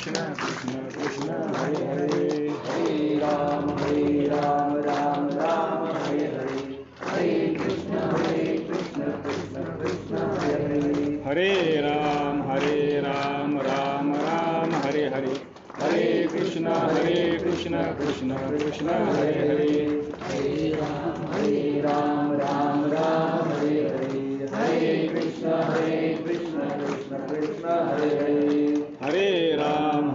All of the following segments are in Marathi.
कृष्ण कृष्ण हरे हरे, हरे राम राम राम हरे हरे, हरे कृष्ण कृष्ण कृष्ण हरे हरे, हरे राम राम राम हरे हरे, हरे कृष्ण कृष्ण कृष्ण हरे हरे, हरे राम राम हरे हरे, हरे कृष्ण कृष्ण कृष्ण हरे हरे, हरे राम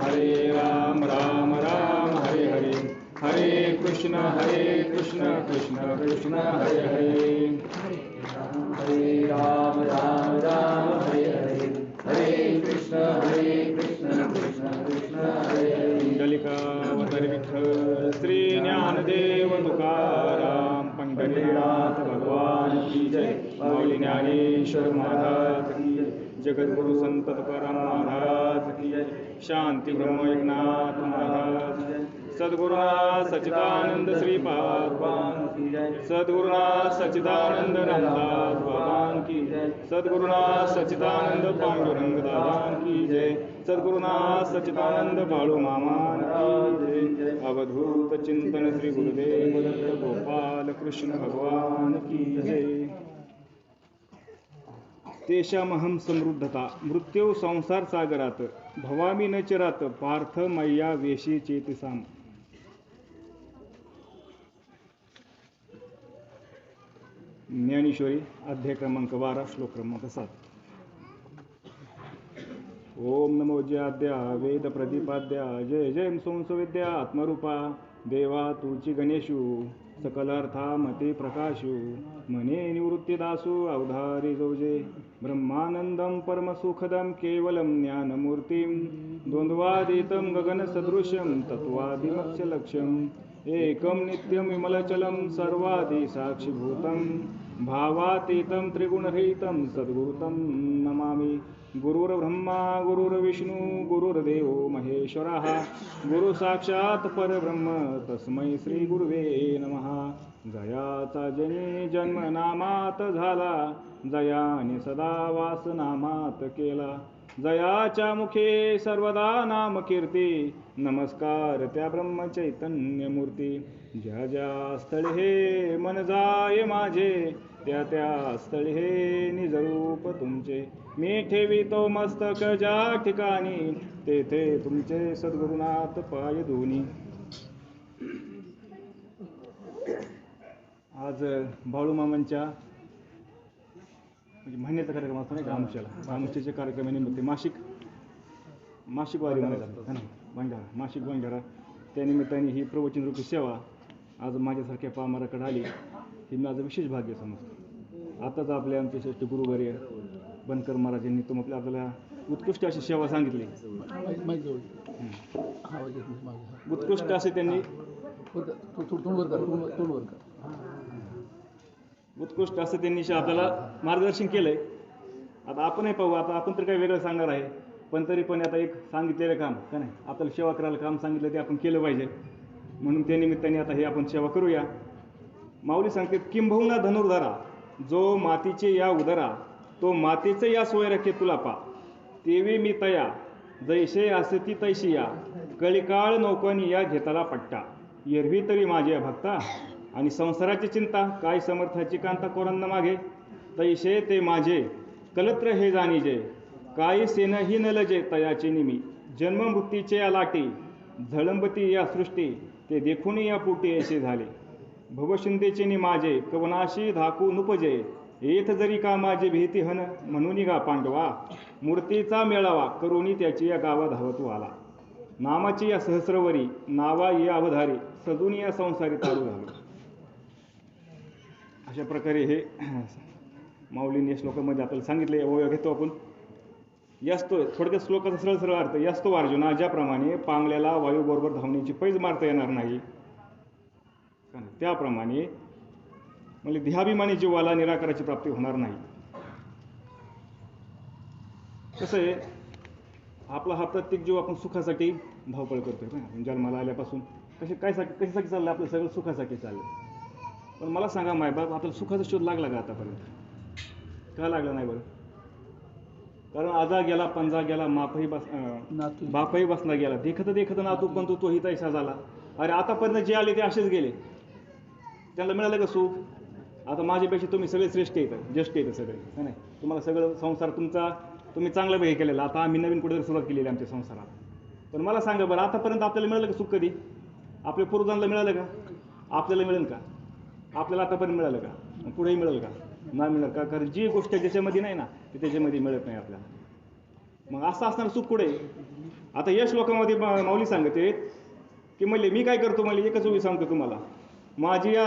राम राम हरे हरे, हरे कृष्ण कृष्ण कृष्ण हरे हरे, हरे राम राम हरे हरे, हरे कृष्ण कृष्ण कृष्ण हरे हरे, कुंडलिकावतारी विठ्ठल श्री ज्ञानदेव तुकाराम, पंढरीनाथ भगवान की जय, माऊली ज्ञानेश्वर महाराज की जय, जगद्गुरु संत तुकाराम महाराज की जय, शांती ब्रह्म एकनाथ महाराज की जय, सद्गुरुनाथ सच्चिदानंद श्रीपाद भगवान की जय, सद्गुरुनाथ सच्चिदानंद रामदास भगवान की जय, सद्गुरुनाथ सच्चिदानंद पांडुरंग दादा की जय, सद्गुरुनाथ सच्चिदानंद बाळू मामा की जय, अवधूत चिंतन श्री गुरुदेव दत्त गोपाल कृष्ण भगवान की जय. तेषामहं समृद्धता मृत्यू संसार सागरात, भवामी न चिरात पार्थ मय्या वेशी चेतसाम. ज्ञानेश्वरी अध्याय क्रमांक 12 श्लोक क्रमांक 7. ओम नमो जयाद्या वेद प्रतिपाद्या, जय जय संसविद्या आत्मरूपा, देवा तुची गणेशू सकलार्था मते प्रकाशू, मने निवृत्तिदासू अवधारी जोजे, ब्रह्मानंदम परमसुखदम केवलम ज्ञानमूर्तिम, द्वंद्वातीतं गगनसदृशं तत्वादिमक्षलक्ष्यम्, एकं नित्यं विमलचलं सर्वादि साक्षिभूतं, भावातीतं त्रिगुणरहितं सद्गुरुतं नमामि. गुरुर्ब्रह्मा गुरुर्विष्णू गुरुर्देवो महेश्वरः, गुरु साक्षात परब्रह्म तस्मै श्री गुरुवे नमः. जयाचा जनी जन्म नामात झाला, जयाने सदा वास नामात केला, जयाच्या मुखे सर्वदा नाम कीर्ती, नमस्कार त्या ब्रह्म चैतन्य मूर्ती. ज्या ज्या स्थळी हे मन जाय माझे, त्या त्या स्थळी हे निजरूप तुमचे, मी ठेवितो मस्तक ज्या ठिकाणी, तेथे तुमचे सद्गुरुनाथ पाय धुनी. आज बाळूमामांच्या म्हणजे महिन्याचा कार्यक्रम असतो नाही का, आमच्याच्या कार्यक्रमानिमित्त मासिक वारी म्हणायचा बंजारा, मासिक बंजारा, त्यानिमित्ताने ही प्रवचनरूपी सेवा आज माझ्यासारख्या पामराकडे आली, ही माझं विशेष भाग्य समजतो. आताच आपले आमचे श्रेष्ठ गुरुवर्य बनकर महाराज यांनी आपल्याला उत्कृष्ट अशी सेवा सांगितली. उत्कृष्ट असे त्यांनी उत्कृष्ट असं त्यांनी आपल्याला मार्गदर्शन केलंय. आता आपणही पाहू, आता आपण तर काही वेगळं सांगणार आहे, पण तरी पण आता एक सांगितलेलं काम का नाही, आपल्याला सेवा करायला काम सांगितलं ते आपण केलं पाहिजे, म्हणून त्या निमित्ताने आता हे आपण सेवा करूया. माऊली सांगते, किंबहुना धनुर्धरा जो मातीचे या उदरा, तो मातीचे या सोयरखे तुला पा, तेवी मी तया जैसे असती तैशी या, कळिकाळ नौकानी या घेताला पट्टा, एरवी तरी माझ्या भक्ता, आणि संसाराची चिंता काय समर्थाची कांता कोरांना मागे, तैसे ते माझे कलत्र हे जाणीजे, काही सेनही न लजे तयाचे निमी, जन्म मृत्यूचे या लाटी झळंबती या सृष्टी, ते देखून या पोटी ऐसे झाले, भवशिंदेचे नि माझे कवनाशी धाकू नुपजे, येथ जरी का माझे भीती हन म्हणून गा पांडवा, मूर्तीचा मेळावा करुणी त्याची या गावा धावतो आला, नामाची या सहस्रवरी नावा या अवधारी, सजून या संसारी तारू झालो. अशा प्रकारे हे माऊलींनी या श्लोकामध्ये आपल्याला सांगितले. अवयव घेतो आपण. यास्तो थोडक्यात श्लोकाचा सरळ सरळ अर्थ, यास्तो अर्जुना ज्याप्रमाणे पांगल्याला वायूबरोबर धावण्याची पैज मारता येणार नाही, त्याप्रमाणे म्हणजे देहाभिमानी जीवाला निराकाराची प्राप्ती होणार नाही. कसं आहे, आपला हा प्रत्येक जीव आपण सुखासाठी धावपळ करतोय ना, आपण जन्माला आल्यापासून कशासाठी चाललं, आपलं सगळं सुखासाठी चाललं. पण मला सांगा मायबाप, आपल्याला सुखाचा शोध लागला का आतापर्यंत? का लागला नाही बरं? कारण आजा गेला पंजा गेला बापही बसला गेला, देखत देखत नातू पण तोही तैसा झाला. अरे आतापर्यंत जे आले ते असेच गेले, त्यांना मिळालं का सुख? आता माझ्यापेक्षा तुम्ही सगळे श्रेष्ठ येतं, ज्येष्ठ येतं सगळे, है नाही? तुम्हाला सगळं संसार तुमचा तुम्ही चांगला हे केलेला. आता आम्ही नवीन कुठेतरी सुरुवात केलेली आमच्या संसारात. पण मला सांगा बरं, आतापर्यंत आपल्याला मिळालं का सुख? कधी आपल्या पूर्वजांना मिळालं का? आपल्याला मिळेल का? आपल्याला आतापर्यंत मिळालं का? पुढेही मिळेल का? नाही मिळेल का? कारण जी गोष्ट ज्याच्यामध्ये नाही ना ती त्याच्यामध्ये मिळत नाही आपल्याला. मग असं असणार सुख कुठे? आता यश लोकांमध्ये माऊली सांगते की म्हणले मी काय करतो, म्हणले एकच उभी सांगतो तुम्हाला, माझी या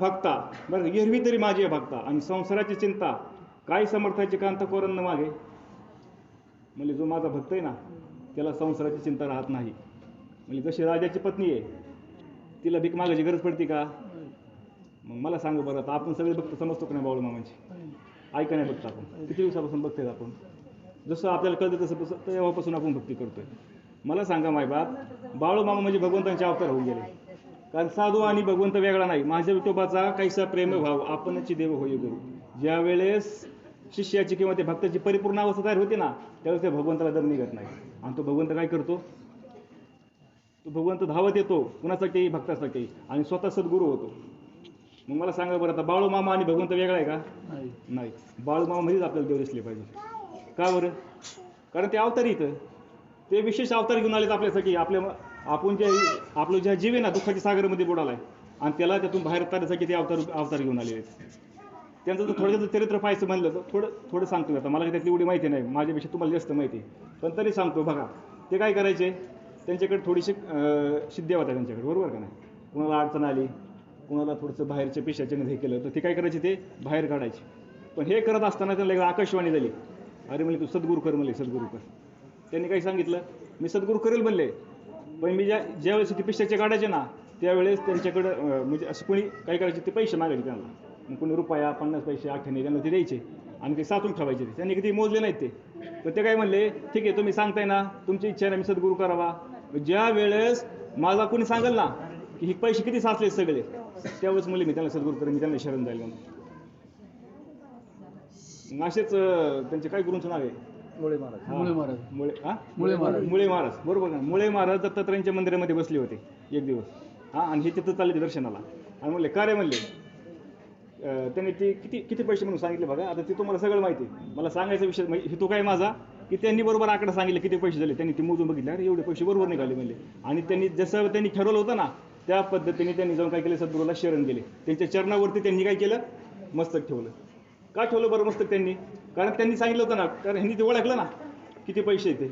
भक्ता बरं एरवी तरी माझी या भक्ता आणि संसाराची चिंता काय समर्थाची कांत कोरन मागे. म्हणजे जो माझा भक्त आहे ना त्याला संसाराची चिंता राहत नाही. म्हणजे जशी राजाची पत्नी आहे तिला भीक मागायची गरज पडते का? मग मला सांगा बरं, आता आपण सगळे भक्त समजतो का नाही बाळू मामांची? ऐका नाही बघतो आपण, किती दिवसापासून बघतोय आपण, जसं आपल्याला कळतं तसं तेव्हापासून आपण भक्ती करतोय. मला सांगा मायबाप, बाळू मामा म्हणजे भगवंतांचे अवतार होऊन गेले. कारण साधू आणि भगवंत वेगळा नाही. माझ्या विठोबाचा कैसा प्रेम भाव आपणची देव होय गुरु. ज्या वेळेस शिष्याची किंवा त्या भक्ताची परिपूर्ण अवस्था तयार होते ना त्यावेळेस त्या भगवंताला दम निघत नाही. आणि तो भगवंत काय करतो? तो भगवंत धावत येतो कुणासाठी? भक्तासाठी, आणि स्वतः सद्गुरू होतो. मग मला सांगा बरं, आता बाळू मामा आणि भगवंत वेगळा आहे का? नाही. बाळू मामा मध्येच आपल्याला देव दिसले पाहिजे. का बरं? कारण ते अवतार इथं ते विशेष अवतार घेऊन आलेत आपल्यासाठी. आपण जे आपलं ज्या जीव आहे ना दुःखाच्या सागरामध्ये बुडालाय आणि त्याला त्यातून बाहेर काढण्यासाठी ते अवतार घेऊन आलेले आहेत. त्यांचं जर थोडं चरित्र पाहायचं म्हणलं तर थोडं सांगतो. आता मला त्यातली एवढी माहिती नाही, माझ्यापेक्षा तुम्हाला जास्त माहिती आहे, पण तरी सांगतो. बघा ते काय करायचे, त्यांच्याकडे थोडीशी सिद्धी होत्या त्यांच्याकडे, बरोबर का नाही? कुणाला अडचण आली, कुणाला थोडंसं बाहेरच्या पेशाच्याने हे केलं तर ते काय करायचे, ते बाहेर काढायचे. पण हे करत असताना त्यांना आकाशवाणी झाली, अरे म्हणले तू सद्गुरू कर, म्हणले सद्गुरू कर. त्यांनी काय सांगितलं, मी सद्गुरू करेल म्हणले, पण मी ज्यावेळेस ते पेशाचे काढायचे ना त्यावेळेस त्यांच्याकडं म्हणजे असं कोणी काय करायचे, ते पैसे मागायचे त्यांना. मग कोणी रुपया 50 पैसे 8 आणे त्यांना ते द्यायचे आणि ते साचून ठेवायचे. त्यांनी किती मोजले नाहीत ते. पण ते काय म्हणले, ठीक आहे तुम्ही सांगताय ना, तुमची इच्छा आहे ना मी सद्गुरू करावा. ज्या वेळेस मला कोणी सांगेल ना की हे पैसे किती साचले सगळे, त्यावेळेस म्हणले मी त्यांना सद्गुरू करेन, मी त्यांना शरण जाईल म्हणून. असेच त्यांचे काय गुरूंचं नाव आहे? मुळे महाराज, बरोबर ना? मुळे महाराज दत्तात्रयांच्या मंदिरामध्ये बसले होते एक दिवस, आणि हे तिथं चालले दर्शनाला. आणि म्हणले का रे म्हणले, त्यांनी ते किती पैसे म्हणून सांगितले. बघा आता ते तुम्हाला सगळं माहिती आहे, मला सांगायचा विषय हे तो काय माझा की त्यांनी बरोबर आकडा सांगितले किती पैसे झाले. त्यांनी ते मोजून बघितले, अरे एवढे पैसे बरोबर निघाले म्हणले. आणि त्यांनी जसं त्यांनी ठरवलं होतं ना त्या पद्धतीने त्यांनी जाऊन काय केलं, सद्गुरूला शरण गेले. त्यांच्या चरणावरती त्यांनी काय केलं, मस्तक ठेवलं. का ठेवलं बरं मस्तक त्यांनी? कारण त्यांनी सांगितलं होतं ना, कारण ह्यांनी ते ओळखलं ना किती पैसे येते.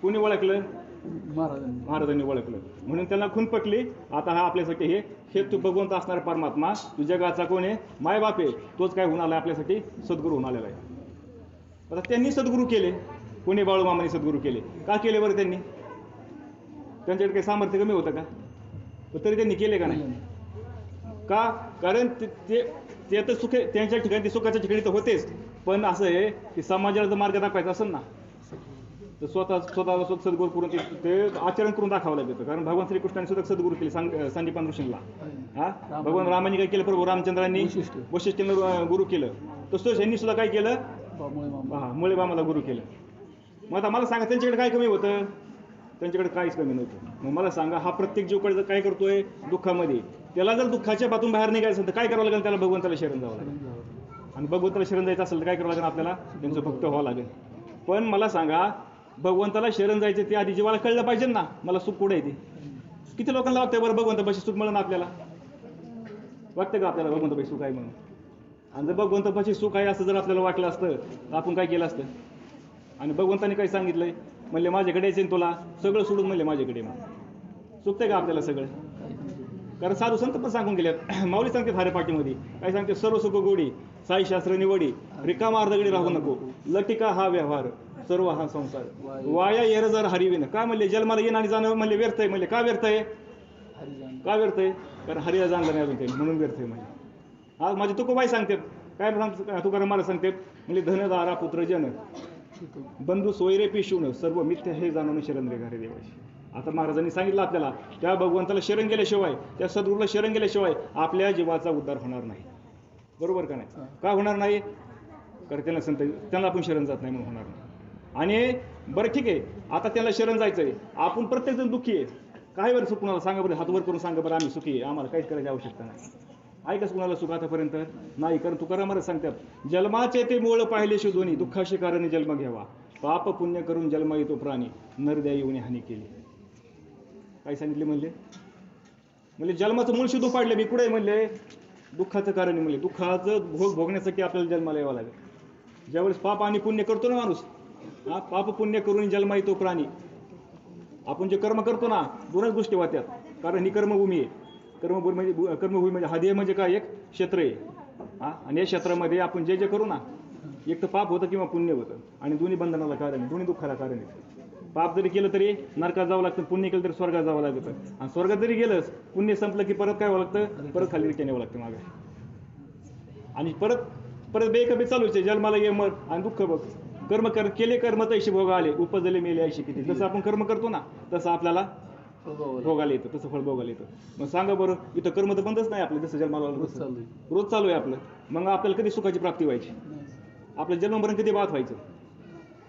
कोणी ओळखलं? महाराजांनी ओळखलं, म्हणून त्यांना खून पटली. आता हा आपल्यासाठी हे तू भगवंत असणारा परमात्मा, तू जगाचा कोण आहे, मायबाप आहे, तोच काय होऊन आला आपल्यासाठी, सद्गुरू होऊन आलेला आहे. आता त्यांनी सद्गुरू केले, कोणी बाळू मामाने सद्गुरू केले. का केले बरं त्यांनी? त्यांच्याकडे काही सामर्थ्य कमी होतं का? तरी त्यांनी केले का नाही? का? कारण ते तर सुख त्यांच्या ठिकाणी, ते सुखाच्या ठिकाणी तर होतेच, पण असं आहे की समाजाला जर मार्ग दाखवायचा असेल ना तर स्वतःला सद्गुरू करून ते आचरण करून दाखवावं लागतं. कारण भगवान श्रीकृष्णाने सुद्धा सद्गुरू केले संदीपान ऋषींना. भगवान रामाने काय केलं, प्रभू रामचंद्रांनी वशिष्ठांना गुरु केलं, तसंच यांनी सुद्धा काय केलं, मुळे मामाला गुरु केलं. मग आता मला सांगा त्यांच्याकडे काय कमी होतं? त्यांच्याकडे काहीच कमी नव्हतं. मग मला सांगा, हा प्रत्येक जीवकडे काय करतोय दुःखामध्ये, त्याला जर दुःखाच्या बातून बाहेर निघायचं असेल तर काय करावं लागेल? त्याला भगवंताला शरण जावं लागेल. आणि भगवंताला शरण जायचं असेल तर काय करावं लागेल? आपल्याला त्यांचं भक्त व्हावं लागेल. पण मला सांगा, भगवंताला शरण जायचं ते आधी जीवाला कळलं पाहिजे ना, मला सुख कुठे येते. किती लोकांना वाटतं बरं भगवंतापाशी सुख मिळणं, आपल्याला वाटतं का आपल्याला भगवंतापाशी सुख आहे म्हणून? आणि जर भगवंतापाशी सुख आहे असं जर आपल्याला वाटलं असतं तर आपण काय केलं असतं? आणि भगवंताने काय सांगितलंय, म्हणले माझ्याकडे यायचं तुला सगळं सोडून, म्हणले माझ्याकडे. मग चुकतंय का आपल्याला सगळं? कारण साधू संत पण सांगून गेल्यात. माऊली सांगते हरेपाटीमध्ये काय सांगते, सर्व सुख गोडी साई शास्त्र निवडी, रिकामा अर्धगडी राहू नको, लटिका हा व्यवहार सर्व हा संसार, वाया येर जर हरिविन. का म्हणले जन्माला येणं आणि जाणं म्हणले व्यर्थ आहे. म्हणले का व्यर्थ आहे? का व्यर्थ आहे? कारण हरिला जाणलं नाही अजून काही, म्हणून व्यर्थ आहे. म्हणजे आज माझे तुकोबाई सांगतात, काय तुकाराम मला सांगतात, म्हणजे धनदारा पुत्र जन बंधू सोयरे पिशून सर्व मिथ्य हे जाणून शरण रे घरे देवाशी. आता महाराजांनी सांगितलं आपल्याला, त्या भगवंताला शरण गेल्याशिवाय, त्या सद्गुरूला शरण गेल्याशिवाय आपल्या जीवाचा उद्धार होणार नाही. बरोबर का नाही? का होणार नाही? कारण त्यांना आपण शरण जात नाही म्हणून होणार नाही. आणि बरं ठीक आहे, आता त्याला शरण जायचं आहे, आपण प्रत्येकजण दुःखी आहे. काय बरं सुख कुणाला सांगा बरं, हात वर करून सांगा बरं आम्ही सुखी आहे, आम्हाला काहीच करायची आवश्यकता नाही. आहे का कुणाला सुख आतापर्यंत? नाही. कारण तुकाराम महाराज सांगतात, जन्माचे ते मूळ पाहिले शोधोनी, दुःखाशी कारण जन्म घ्यावा, पाप पुण्य करून जन्म येतो प्राणी, नरद्या येऊन हानी केली. काय सांगितले म्हणले जन्माचं मूळ शोधू पाडले मी, कुठे म्हणले दुःखाचं कारण म्हणले, दुःखाचं भोग भोगण्यासाठी आपल्याला जन्माला यावं लागेल. ज्यावेळेस पाप आणि पुण्य करतो ना माणूस, पाप पुण्य करून जन्म येतो प्राणी. आपण जे कर्म करतो ना, दोनच गोष्टी वाटतात. कारण ही कर्मभूमी आहे. कर्मभूमी म्हणजे हा देह म्हणजे काय, एक क्षेत्र आहे. आणि या क्षेत्रामध्ये आपण जे जे करू ना, एक तर पाप होतं किंवा पुण्य होतं, आणि दोन्ही बंधनाला कारण आहे, दोन्ही दुःखाला कारण आहे. पाप जरी केलं तरी नरकात जावं लागतं, पुण्य केलं तरी स्वर्गात जावं लागतं. आणि स्वर्गात जरी गेलंच, पुण्य संपलं की परत काय व्हावं लागतं, परत खाली रिटर्न यावं लागतं मागे. आणि परत परत बेकबी चालूच आहे, जन्माला ये मर आणि दुःख बघ. कर्म केले कर्म तैशी भोग आले, उपजले मेले ऐशी किती. जसं आपण कर्म करतो ना, तसं आपल्याला भोगायला येतं, तसं फळ भोगायला येतं. मग सांगा बरं, इथं कर्म तर बंदच नाही आपलं, जसं जन्माला रोज चालू आहे आपलं. मग आपल्याला कधी सुखाची प्राप्ती व्हायची, आपल्या जन्मभरण कधी बात व्हायचं.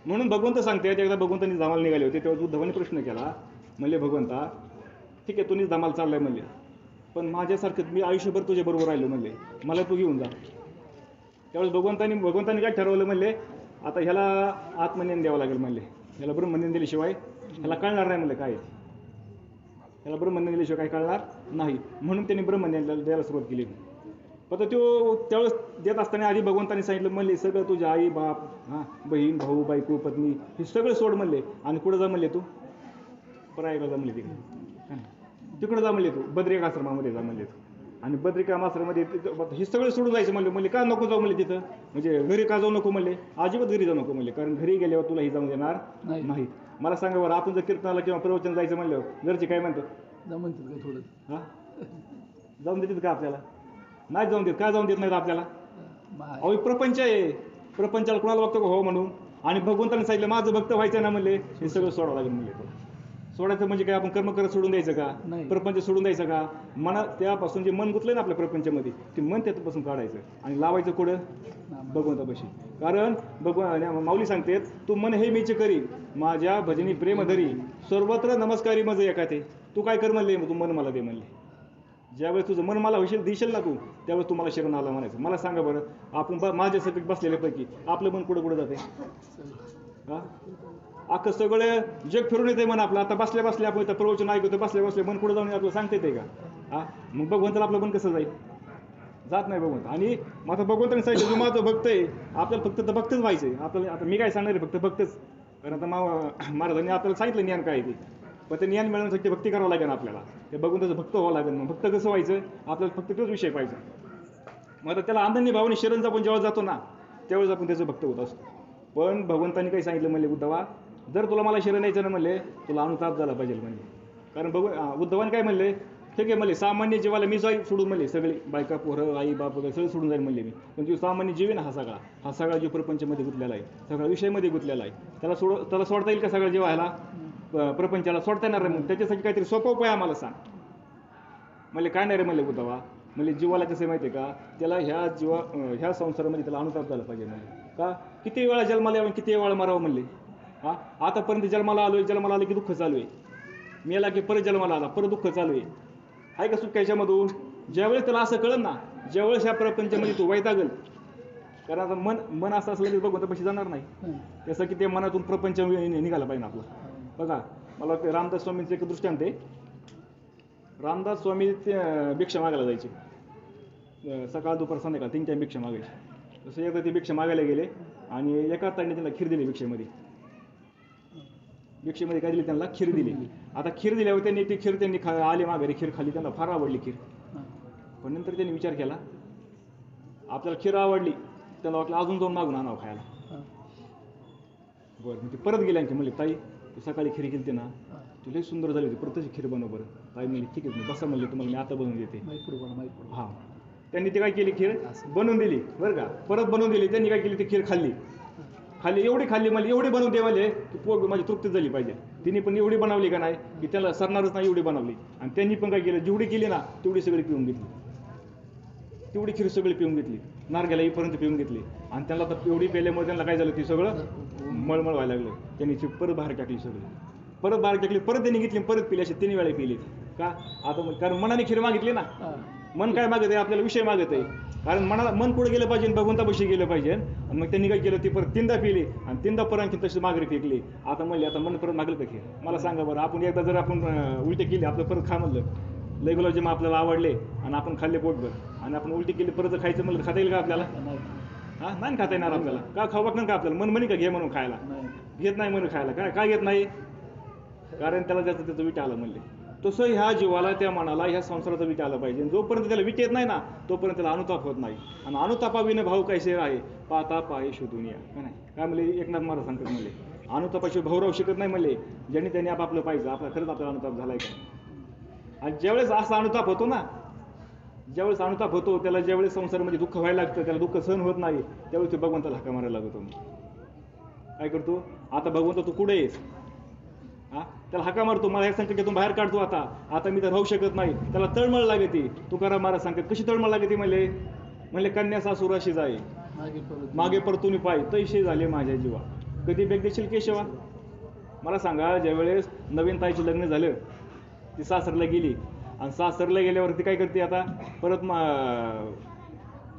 म्हणून भगवंत सांगते, एकदा भगवंतांनी धामाला निघाले होते, तेव्हा उद्धवाने प्रश्न केला, म्हणले भगवंता ठीक आहे तुम्हीच धामाला चाललाय म्हणले, पण माझ्यासारखं मी आयुष्यभर तुझ्या बरोबर राहिलो म्हणले, मला तू घेऊन जा. त्यावेळेस भगवंतांनी काय ठरवलं म्हणले, आता ह्याला आत्मज्ञान द्यावं लागेल म्हणले, ह्याला ब्रह्मज्ञान दिल्याशिवाय ह्याला कळणार नाही म्हणले काय, ह्याला ब्रह्मज्ञान दिल्याशिवाय काय कळणार नाही. म्हणून त्यांनी ब्रह्मज्ञान द्यायला सुरुवात केली. पण तो त्यावेळेस देत असताना आधी भगवंतांनी सांगितलं म्हणले, सगळं तुझ्या आई बाप बहीण भाऊ बायको पत्नी हे सगळं सोड म्हणले, आणि कुठं जा म्हणले, तू प्रयागला जा म्हणले, तिकडं जा म्हणले, तू बद्रिका आश्रमामध्ये जा म्हणले तू. आणि बद्रिका आश्रमामध्ये हे सगळं सोडून जायचं म्हणले का नको जाऊ म्हणले तिथं, म्हणजे घरी का जाऊ नको म्हणले, अजिबात घरी जाऊ नको म्हणले, कारण घरी गेल्यावर तुला ही जाऊन देणार नाही. मला सांगा बरं, आपण जर कीर्तनाला किंवा प्रवचन जायचं म्हणल्यावर घरचे काय म्हणतात, थोडं जाऊन देतात का आपल्याला? नाही जाऊन देत. काय जाऊन देत नाहीत आपल्याला? अहो प्रपंच आहे, प्रपंचाला कुणाला बघतो हो म्हणून. आणि भगवंताने सांगितलं माझं भक्त व्हायचं ना म्हणले, हे सगळं सोडावं लागेल म्हणले. सोडायचं म्हणजे काय, आपण कर्म करत सोडून द्यायचं का, प्रपंच सोडून द्यायचं का? मना त्यापासून जे मन गुंतलंय ना आपल्या प्रपंचामध्ये, ते मन त्यापासून काढायचं आणि लावायचं कुठं, भगवंतापाशी. कारण माऊली सांगते, तू मन हे मीच करी, माझ्या भजनी प्रेम धरी, सर्वत्र नमस्कारी मज एका ते. तू काय कर म्हणले, तू मन मला दे म्हणले. ज्यावेळेस तुझं मन मला होशील दिसेल ना तू, त्यावेळेस तू मला शरण आला म्हणायचं. मला सांगा बरं, आपण माझ्यासाठी बसलेल्यापैकी आपलं मन कुठं जाते, अख्खं सगळं जग फिरून येते मन आपलं. आता बसल्या बसल्या आपण प्रवचन ऐकतो, बसल्या मन कुठं जाऊन आपलं सांगता येते का? मग भगवंताला आपलं मन कसं जाईल, जात नाही भगवंत. आणि मग आता भगवंताने सांगितलं, जो माझं भक्त आहे, आपल्याला फक्त तर भक्तच व्हायचंय आपल्याला. आता मी काय सांगणार आहे, फक्त भक्तच. कारण आता महाराजांनी आपल्याला सांगितलं ज्ञान काय ते, पण ते ज्ञान मिळवण्यासाठी भक्ती करावं लागेल आपल्याला, ते भगवंताचं भक्त व्हावं लागेल. मग भक्त कसं व्हायचं, आपल्याला फक्त तोच विषय पाहिजे. मग आता त्याला आनंदी भावने शरण आपण जेव्हा जातो ना, त्यावेळेस आपण त्याचं भक्त होत असतो. पण भगवंतांनी काही सांगितलं म्हणले, उद्धवा जर तुला मला शरण यायचं ना म्हणले, तुला अनुताप झाला पाहिजे म्हणले. कारण उद्धवाने काय म्हणले, ठीक आहे म्हणले, सामान्य जीवाला मी जाईल सोडून म्हणले, सगळे बायका पोरं आई बाप वगैरे सगळं सोडून जाईल म्हणले मी. पण जो सामान्य जीव आहे ना, हा सगळा जीव प्रपंचामध्ये गुंतलेला आहे, सगळा विषयामध्ये गुंतलेला आहे. त्याला सोडता येईल का सगळा जीव ह्याला, प्रपंचाला सोडता येणार रे? मग त्याच्यासाठी काहीतरी सोपा उपाय आम्हाला सांग म्हणले. काय नाही रे म्हणले उद्धवा, म्हणजे जीवाला कसं माहिती आहे का, त्याला ह्या संसारामध्ये त्याला अनुताप झाला पाहिजे म्हणले. का, किती वेळा जन्माला यावं, किती वेळा मरावं म्हणले. आतापर्यंत जन्माला आलं की दुःख चालू आहे, मेला की परत जन्माला आला परत दुःख चालू आहे का सुख याच्यामधून? ज्यावेळेस त्याला असं कळलं ना, ज्यावेळेस ह्या प्रपंचामध्ये तू वैतागल, कारण आता मन असं असलं की भगवंतापाशी जाणार नाही. त्याचं की ते मनातून प्रपंच निघाला पाहिजे आपला. बघा, मला वाटतं रामदास स्वामींचं एक दृष्टांत आहे. रामदास स्वामी भिक्षा मागायला जायचे, सकाळ दुपार संध्याकाळ 3 टाइम भिक्षा मागायची. तसं एकदा ते भिक्षा मागायला गेले आणि एका ताईने त्यांना खीर दिली. भिक्षेमध्ये काय दिली त्यांना, खीर दिली. आता खीर दिल्यावर त्यांनी ती खीर आले माघारी, खीर खाली, त्यांना फार आवडली खीर. पण नंतर त्यांनी विचार केला, आपल्याला खीर आवडली, त्यांना वाटलं अजून जाऊन मागून आणावं खायला. बरं, मग ते परत गेले आणखी म्हणले, ताई तू सकाळी खीर केली ना, तू लई सुंदर झाली होती, परत खीर बनव बरं. ताई म्हणली ठीक आहे, बसा म्हणले, तुम्हाला मी आता बनवून देते. हां, त्यांनी ती काय केली, खीर बनवून दिली बरं का, परत बनवून दिली. त्यांनी काय केली, ती खीर खाल्ली, एवढी खाल्ली मला, एवढी बनवून दे म्हणले की पोट माझी तृप्ती झाली पाहिजे. तिने पण एवढी बनवली का नाही की त्याला सरणारच नाही, एवढी बनवली. आणि त्यांनी पण काय केलं, जेवढी केली ना तेवढी सगळी पिऊन घेतली, तेवढी खीर सगळी पिऊन घेतली, नारग्याला येईपर्यंत पिऊन घेतली. आणि त्यांना तर एवढी पेल्यामुळे त्यांना काय झालं, ती सगळं मळमळ व्हायला लागलं. त्यांनी ती परत बाहेर टाकली सगळी, परत बाहेर टाकली, परत त्यांनी घेतली, परत पिली. अशी 3 वेळा पिली. का? आता कारण मनाने खीर मागितली ना. मन काय मागत आहे? आपल्याला विषय मागत आहे. कारण मन पुढे गेलं पाहिजे, भगवंतापाशी गेलं पाहिजे. आणि मग त्यांनी काय केलं, ती परत 3दा पिली आणि 3दा परत तशी माघारी फेकली. आता म्हणले आता मन परत मागलं का खीर? मला सांगा बरं, आपण एकदा जर आपण उलटे केली, आपलं परत खा म्हणलं, लय गुलाबजाम आपल्याला आवडले आणि आपण खाल्ले पोटभर आणि आपण उलटी केली, परत खायचं म्हणलं, खाता येईल का आपल्याला? नाही खाता येणार आपल्याला. का खाऊ वाटणार का आपल्याला? मन म्हणे का घे म्हणून खायला? घेत नाही म्हणून खायला. काय घेत नाही? कारण त्याला त्याचं विट आलं म्हणले. तसं ह्या जीवाला, त्या मनाला, ह्या संसाराचा विट आला पाहिजे. जोपर्यंत त्याला विट येत नाही ना, तोपर्यंत त्याला अनुताप होत नाही. आणि अनुतापाविने भाव कैसे आहे, पाता पाय शोधून या. का नाही? काय म्हणले एकनाथ महाराज सांगतात म्हणले, अनुतापाशी भाऊराव शिकत नाही म्हणले. ज्यांनी त्यांनी आपापलं पाहिजे. आपला खरंच आपला अनुताप झालाय का? आणि ज्यावेळेस असा अनुताप होतो ना, ज्यावेळेस अनुताप होतो, त्याला ज्यावेळेस संसारामध्ये दुःख व्हायला लागतं, त्याला दुःख सहन होत नाही, त्यावेळेस ते भगवंताला हाका मारायला लागतो. काय करतो? आता भगवंत तू कुठे येस? त्याला हाका मारतो, मला या संकटातून बाहेर काढतो. आता मी तर राहू शकत नाही. त्याला तळमळ लागते. तुकाराम महाराज सांगतात कशी तळमळ लागते म्हणले कन्या सासुराशी जाई मागे परतून पाय तैसे झाले माझ्या जीवा, कधी बेग देशील केशवा? मला सांगा, ज्यावेळेस नवीन ताईचं लग्न झालं, ती सासरला गेली आणि सासरला गेल्यावरती काय करते? आता परत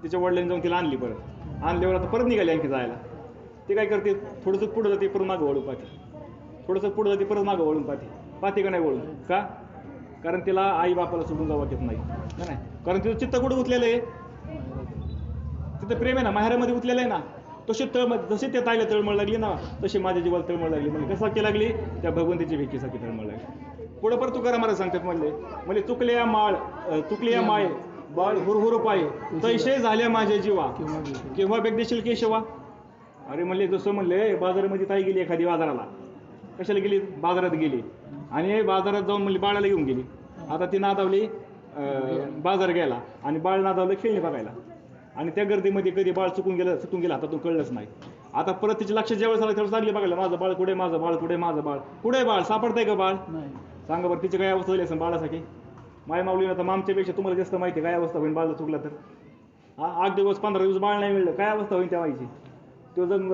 तिच्या वडिलांनी जाऊन तिला आणली. परत आणल्यावर आता परत निघाली आणखी जायला. ते काय करते? थोडंसं पुढं जाते, परत मागं वळून पाहते. थोडंसं पुढं जाते, परत मागं वळून पाहते का नाही वळून? का? कारण तिला आई बापाला सोडून जावं वाटत नाही. कारण तिचं चित्त कुठं उतलेलं आहे? तिथं प्रेम आहे ना, माहेरामध्ये उतलेलं आहे ना. तशी जशी त्या ताईला तळमळ लागली ना, तशी माझ्या जीवाला तळमळ लागली. म्हणजे कशासाठी लागली? त्या भगवंताची भेटीसाठी तळमळ लागली. पुढं परत तुकाराम महाराज सांगतात म्हणले चुकल्या माय बाळ हुरहुर पाय तैसे झाल्या माझ्या जीवा, केव्हा बेग देशील केशवा? अरे म्हणले जसं म्हणले बाजारामध्ये ताई गेली एखादी बाजाराला, कशाला गेली? बाजारात गेली आणि बाजारात जाऊन म्हणली बाळाला घेऊन गेली. आता ती नादावली बाजार गेला आणि बाळ नादावलं खेळणी बघायला आणि त्या गर्दीमध्ये कधी बाळ चुकून गेलं हातातून कळलंच नाही. आता परत तिचे लक्ष ज्यावेळेस आलं त्यावेळेस लागली बघायला, माझं बाळ कुठे, माझं बाळ कुठे, माझं बाळ कुठे, बाळ सापडतंय का बाळ? सांगा बरं, तिची काय अवस्था झाली असेल बाळासाठी? माय माऊलीनं तर मामच्यापेक्षा तुम्हाला जास्त माहिती काय अवस्था होईल बाळाला चुकला तर. 8 दिवस 15 दिवस बाळ नाही मिळलं, काय अवस्था होईल त्या व्हायची? तो जर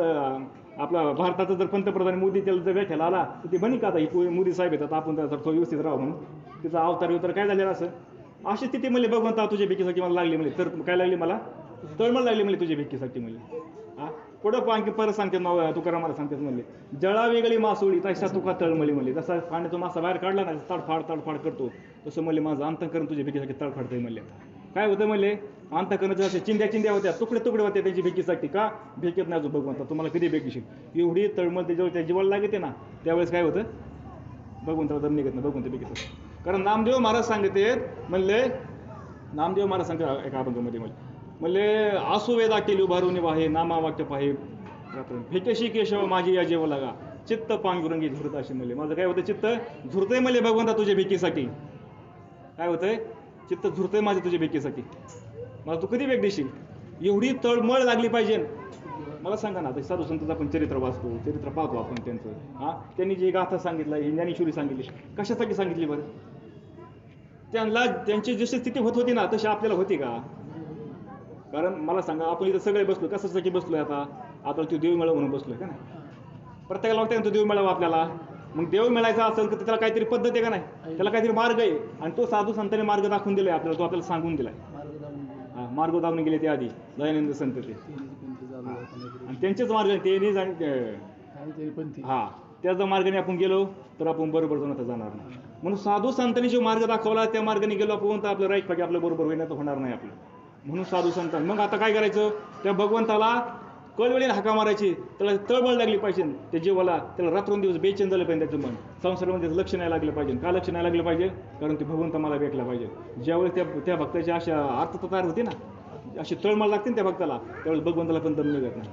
आपला भारताचा जर पंतप्रधान मोदी त्याला जर भेटायला आला तर ती म्हणी का आता ही मोदी साहेब येतात, आपण त्याचा व्यवस्थित राहावं म्हणून. तिचा अवतार काय झालेला असं? अशी स्थिती म्हणले भगवंता तुझ्या भिकीसाठी मला लागली म्हणले. तर काय लागली? मला तळमळ लागली म्हणले तुझ्या भिकीसाठी म्हणले. पुढं आणखी परत सांगतात तुकाराम मला सांगतात म्हणले जळा वेगळी मासोळी तसा तुका तळमळी म्हणले. जसा पाण्याचा मासा बाहेर काढला ना तडफाड करतो, तसं म्हणले माझं अंतःकरण तुझ्या भिकीसाठी तडफाडतंय म्हणले. काय होतं म्हणले? अंतःकरणाच्या असे चिंध्या होत्या, तुकडे होत्या त्याची भेकीसाठी. का? भेकेत नाही जो भगवंता तुम्हाला कधी भेकीशील एवढी तळमळ त्याच्यावर त्या जीवाला लागते ना, त्यावेळेस काय होतं? भगवंताला दम निघत नाही, भगवंत भेकीत. कारण नामदेव महाराज सांगते म्हणले, नामदेव महाराज सांगते एका अभंगामध्ये म्हणले आसू वेदा केली उभारून वाहे नामा वाक्य पाहे भेकेशी केशव माझी या जेव लागा चित्त पांडुरंगी झुरत असे म्हणले. माझं काय होतं? चित्त झुरतंय म्हणले भगवंता तुझ्या भेकीसाठी. काय होतंय? चित्त झुरतंय माझ्या तुझ्या भेकीसाठी. मला तू कधी भेट देशील? एवढी तळमळ लागली पाहिजे. मला सांगा ना, आता साधू संतांचं आपण चरित्र वाचतो, चरित्र पाहतो आपण त्यांचं. त्यांनी जी गाथा सांगितलं, ही ज्ञानेश्वरी सांगितली, कशासाठी सांगितली बरं? त्यांना त्यांची जशी स्थिती होत होती ना तशी आपल्याला होती का? कारण मला सांगा, आपण इथं सगळे बसलो, कशासाठी बसलोय? आता तो देव मिळावा म्हणून बसलोय का नाही? प्रत्येकाला वाटतं तो देव मिळावा आपल्याला. मग देव मिळायचा असेल तर त्याला काहीतरी पद्धत आहे का नाही? त्याला काहीतरी मार्ग आहे आणि तो साधू संतांनी मार्ग दाखवून दिलाय आपल्याला, तो आपल्याला सांगून दिलाय. मार्ग दाखवून गेले ते आधी दयानंद संत ते, आणि त्यांचेच मार्ग ते त्याच मार्गाने आपण गेलो तर आपण बरोबर जाऊन आता जाणार नाही. म्हणून साधू संतांनी जो मार्ग दाखवला त्या मार्गाने गेलो आपण तर आपलं राईट पाहिजे, आपलं बरोबर होईल, तर होणार नाही आपलं. म्हणून साधू संतांनी मग आता काय करायचं? त्या भगवंताला कळवेळीने हाका मारायची, त्याला तळमळ लागली पाहिजे त्या जीवाला, त्याला रात्रंदिवस बेचैन झालं पाहिजे त्याचं मन, संसारामध्ये लक्ष नाही लागलं पाहिजे. का लक्ष नाही लागलं पाहिजे? कारण ते भगवंत मला भेटला पाहिजे. ज्यावेळेस त्या भक्ताची अशा अर्थता तयार होती ना, अशी तळमळ लागते ना त्या भक्ताला, त्यावेळेस भगवंताला पण दम निघत नाही.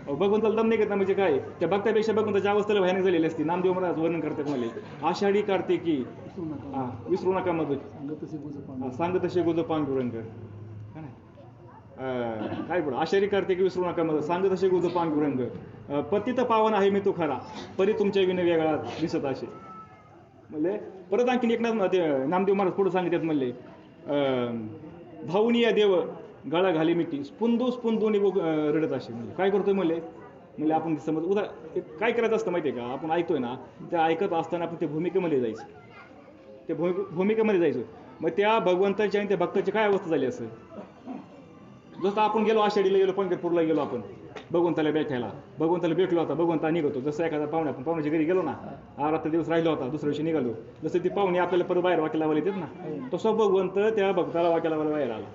भगवंताला दम निघत नाही म्हणजे काय? त्या भक्तापेक्षा भगवंताच्या अवस्थेला भयानक झालेली असते. नामदेव महाराज वर्णन करतात मला, आषाढी कार्तिकी विसरू नका मग सांगत तसे गोज पांडुरंग. काय पुढं? आषाढी कार्तिकी विसरू नका मग सांगत असे गोज पांडुरंग, पतित पावन आहे मी तो खरा, परी तुमच्या विने वेगळा दिसत असे. म्हणले परत आणखीन एक नामदेव महाराज पुढे सांगितलं म्हणले भाऊनी या देव गळा घाली मिठी स्पुंदू रडत असे. म्हणजे काय करतोय म्हणले? म्हणजे आपण समज काय करायचं असतं माहिती आहे का, आपण ऐकतोय ना, त्या ऐकत असताना आपण त्या भूमिकेमध्ये जायचं, त्या भूमिकेमध्ये जायचं. मग त्या भगवंताची आणि त्या भक्ताची काय अवस्था झाली असेल. जसं आपण गेलो आषाढीला गेलो, पंढरपूरला गेलो, आपण भगवंताला भेटायला, भगवंताला भेटलो होता, भगवंता निघतो. जसं एखादा पाहुणे, आपण पाहुण्याच्या घरी गेलो ना, रात्र दिवस राहिलो होता, दुसऱ्या दिवशी निघालो, जसं ती पाहुणे आपल्याला परत बाहेर वाक्याला लावायला येतात ना, तसं भगवंत त्या भक्ताला वाक्याला लावायला बाहेर आला.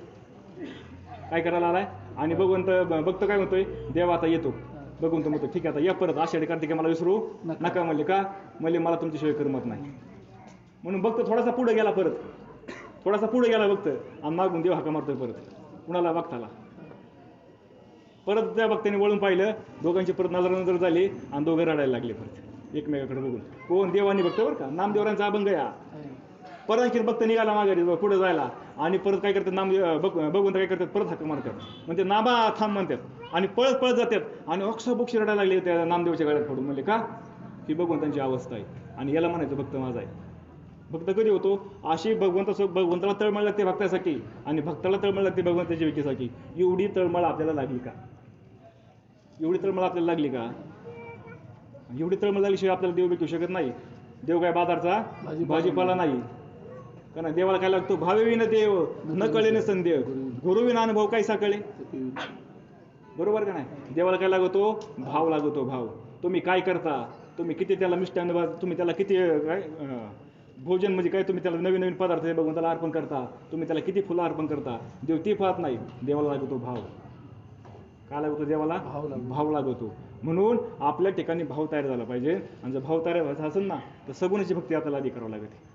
काय करायला आलाय. आणि भक्त काय म्हणतोय, देव आता येतो. भगवंत म्हणतो ठीक आहे, आता या परत आषाढी कार्तिकी मला विसरू नका. म्हणले का, म्हणले मला तुमच्याशिवाय करमत नाही. म्हणून भक्त थोडासा पुढे गेला, थोडासा पुढे गेला भक्त, आणि मागून देव हाका मारतोय परत कुणाला, भक्ताला. परत त्या भक्ताने वळून पाहिलं, दोघांची परत नजर झाली आणि दोघं रडायला लागले परत एकमेकाकडे बघून. कोण, देवानी भक्त बरं का, नामदेवरांचा अभंग या. परत आणखी भक्त निघाला माघारी पुढे जायला, आणि परत काय करतात, भगवंत काय करतात, परत हाक मारतात, म्हणजे नामा थांब म्हणतात, आणि पळत पळत जातात, आणि अक्षरबुक्षी रडायला लागले त्या नामदेवच्या गाड्यात पडून. म्हणजे का, ही भगवंतांची अवस्था आहे. आणि याला म्हणायचं भक्त माझा आहे. भक्त कधी होतो, अशी भगवंताला तळमळ लागते भक्तासाठी, आणि भक्ताला तळमळ लागते भगवंताच्या विकीसाठी. एवढी तळमळ आपल्याला लागली का, एवढी तळमळ आपल्याला लागली का. एवढी तळमळ लागल्याशिवाय आपल्याला देव भेटू शकत नाही. देव काय बाजारचा भाजीपाला नाही का ना. देवाला काय लागतो, भावे विन देव न कळे न संदेह, गुरु विना अनुभव काय साकळे. बरोबर का नाही. देवाला काय लागतो, भाव लागतो. भाव, तुम्ही काय करता, तुम्ही किती त्याला मिष्टान्न, तुम्ही त्याला किती काय भोजन, म्हणजे काय तुम्ही त्याला नवीन नवीन पदार्थ भगवंताला अर्पण करता, तुम्ही त्याला किती फुलं अर्पण करता. देव ती पाहत नाही, देवाला लागतो भाव. काय लागतो देवाला, भाव लागतो. म्हणून आपल्या ठिकाणी भाव तयार झाला पाहिजे. आणि जर भाव तयार व्हायचा असेल ना, तर सगुणाची भक्ती आपल्याला आधी करावं लागते.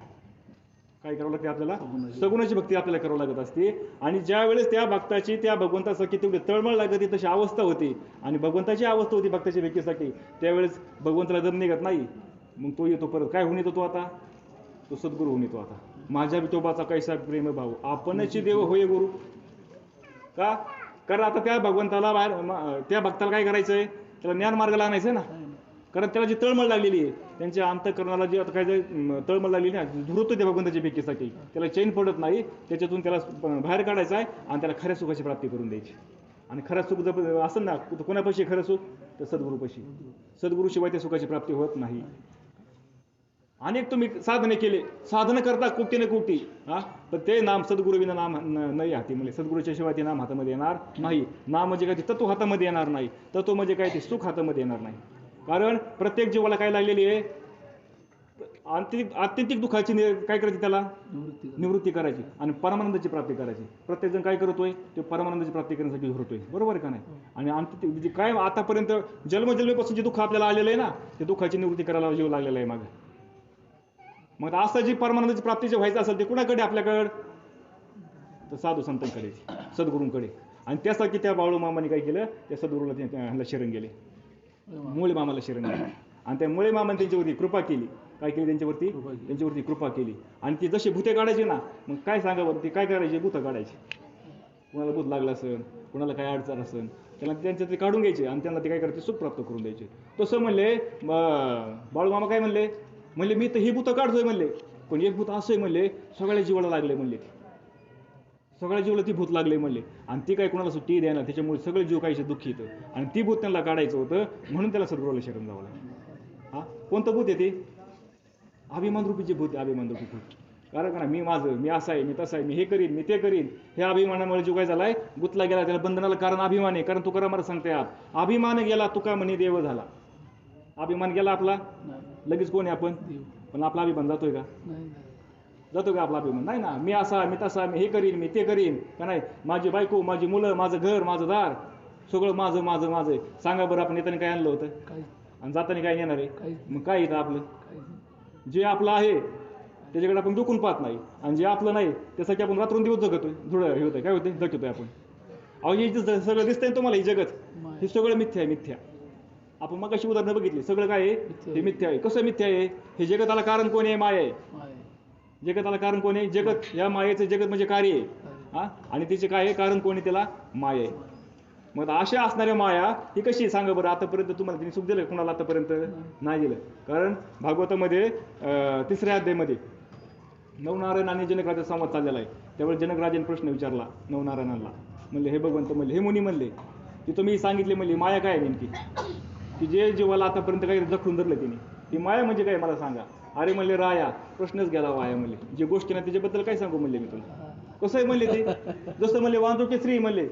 काय करावं लागते आपल्याला, सगुणाची भक्ती आपल्याला करावं लागत असते. आणि ज्या वेळेस त्या भक्ताची त्या भगवंतासाठी तेवढी तळमळ लागते, तशी अवस्था होती, आणि भगवंताची अवस्था होती भक्ताच्या भक्तीसाठी, त्यावेळेस भगवंताला दम निघत नाही. मग तो येतो परत, काय होऊन येतो तो आता, तो सद्गुरू होऊन येतो. आता माझ्या विठोबाचा कैसा प्रेम भाऊ, आपणची देव होय गुरु. का, कारण आता त्या भगवंताला बाहेर, त्या भक्ताला काय करायचंय, त्याला ज्ञान मार्गाला आणायचंय ना. कारण त्याला जी तळमळ लागलेली आहे, त्यांच्या अंतःकरणाला जी आता काय तळमळ लागलेली आहे, धुरतो त्या भगवंताच्या भक्तीसाठी, त्याला चैन पडत नाही, त्याच्यातून त्याला बाहेर काढायचं आहे, आणि त्याला खऱ्या सुखाची प्राप्ती करून द्यायची. आणि खऱ्या सुख जर असेल ना, कोणापाशी खरं सुख, तर सद्गुरूपाशी. सद्गुरूशिवाय त्या सुखाची प्राप्ती होत नाही. अनेक तुम्ही साधने केले, साधनं करता कोटी न कोटी, पण ते नाम सद्गुरुविना नाम नाही हाती. म्हणजे सद्गुरूच्या शिवाय ते नाम हातामध्ये येणार नाही. नाम म्हणजे काय, ते तत्व हातामध्ये येणार नाही. तत्व म्हणजे काय, ते सुख हातामध्ये येणार नाही. कारण प्रत्येक जीवाला काय लागलेली आहे, आत्यंतिक दुःखाची काय करायची, त्याला निवृत्ती करायची, आणि परमानंदाची प्राप्ती करायची. प्रत्येक जण काय करतोय, ते परमानंदाची प्राप्ती करण्यासाठी धरतोय. बरोबर का नाही. आणि आंतरिक काय आतापर्यंत जन्मजन्मेपासून जे दुःख आपल्याला आलेलं आहे ना, ते दुःखाची निवृत्ती करायला जीव लागलेला आहे मागे. मग असं जी परमानंदाची प्राप्ती जे व्हायचं असेल, ते कुणाकडे, आपल्याकडे, तर साधू संतांकडे, सद्गुरूंकडे. आणि त्यासाठी त्या बाळू मामाने काय केलं, त्या सद्गुरूला ह्याला शरण गेले, मुळे मामाला शरण गेले. आणि त्या मुळे मामाने त्यांच्यावरती कृपा केली. काय केली, त्यांच्यावरती कृपा केली. आणि ती जशी भूते काढायची ना, मग काय सांगा बरं, ती काय करायची, भूतं काढायची. कुणाला भूत लागलं असेल, कुणाला काय अडचण असेल, त्याला त्यांच्या ते काढून घ्यायचे, आणि त्यांना ते काय करायचे, सुख प्राप्त करून द्यायचे. तसं म्हणले बाळू मामा, काय म्हणले मी तर ही भूतं काढतोय म्हणले, पण एक भूत असंय म्हणले, सगळ्या जीवाला लागले म्हणले, सगळ्या जीवाला ती भूत लागले म्हणले. आणि ती काय कुणाला सुट्टी द्यायला, त्याच्यामुळे सगळे जीव काहीचे दुःखी येतं. आणि ती भूत त्यांना काढायचं होतं, म्हणून त्याला सद्गुरूला शरण जावं लागलं. कोणतं भूत आहे ते, अभिमान रूपीचे भूत, अभिमान रूपी भूत. कारण का ना, मी माझं, मी असं आहे, मी तसं आहे, मी हे करीन, मी ते करीन, हे अभिमानामुळे जीव काय झालाय, गुतला गेला. त्याला बंधनाला कारण अभिमान आहे. कारण तुकाराम महाराज सांगते, अभिमान गेला तुका म्हणे देव झाला. अभिमान गेला आपला, लगेच कोण आहे आपण, पण आपला अभिमान जातोय का, जातो का आपला अभिमान, नाही ना. मी असा, मी तसा, मी हे करीन, मी ते करीन, का नाही. माझी बायको, माझी मुलं, माझं घर, माझं दार, सगळं माझं माझं माझं आहे. सांगा बरं, आपण येताना काय आणलं होतं, आणि जाताना काय येणार आहे. मग काय येतं आपलं, जे आपलं आहे त्याच्याकडे आपण दुखून पाहत नाही, आणि जे आपलं नाही त्यासाठी आपण रात्रून दिवस जगतोय, थोडं हे होतंय, काय होते, जगतोय आपण. अहो हे सगळं दिसतंय तुम्हाला, हे जगत, हे सगळं मिथ्या आहे, मिथ्या. आपण मग अशी उदाहरणं बघितली, सगळं काय आहे, हे मिथ्या आहे. कसं मिथ्या आहे, हे जगताला कारण कोण आहे, माया आहे. जगताला कारण कोण आहे, जगत, या मायेचं जगत म्हणजे कार्य आहे, आणि तिचे काय आहे, कारण कोण आहे, त्याला माया आहे. मग अशा असणाऱ्या माया ही कशी, सांगा बरं. आतापर्यंत तुम्हाला तिने सुख दिलं कुणाला, आतापर्यंत नाही दिलं. कारण भागवतामध्ये 3ऱ्या अध्यायामध्ये नवनारायण आणि जनकराजा संवाद चाललेला आहे. त्यावेळेस जनकराजाने प्रश्न विचारला नवनारायणाला, म्हणले हे भगवंत, म्हणले हे मुनी, म्हणले तिथं मी सांगितले, म्हणले माया काय आहे नेमकी. की जे जीवाला आतापर्यंत काही जखडून धरलं तिने. ही माया म्हणजे काय मला सांगा. अरे म्हणले राया प्रश्नच गेला वाया म्हणले. जे गोष्टी ना त्याच्याबद्दल काय सांगू म्हणले मी तुला. कसं आहे म्हणले ते, जसं म्हणले वांजोटे श्री म्हणले.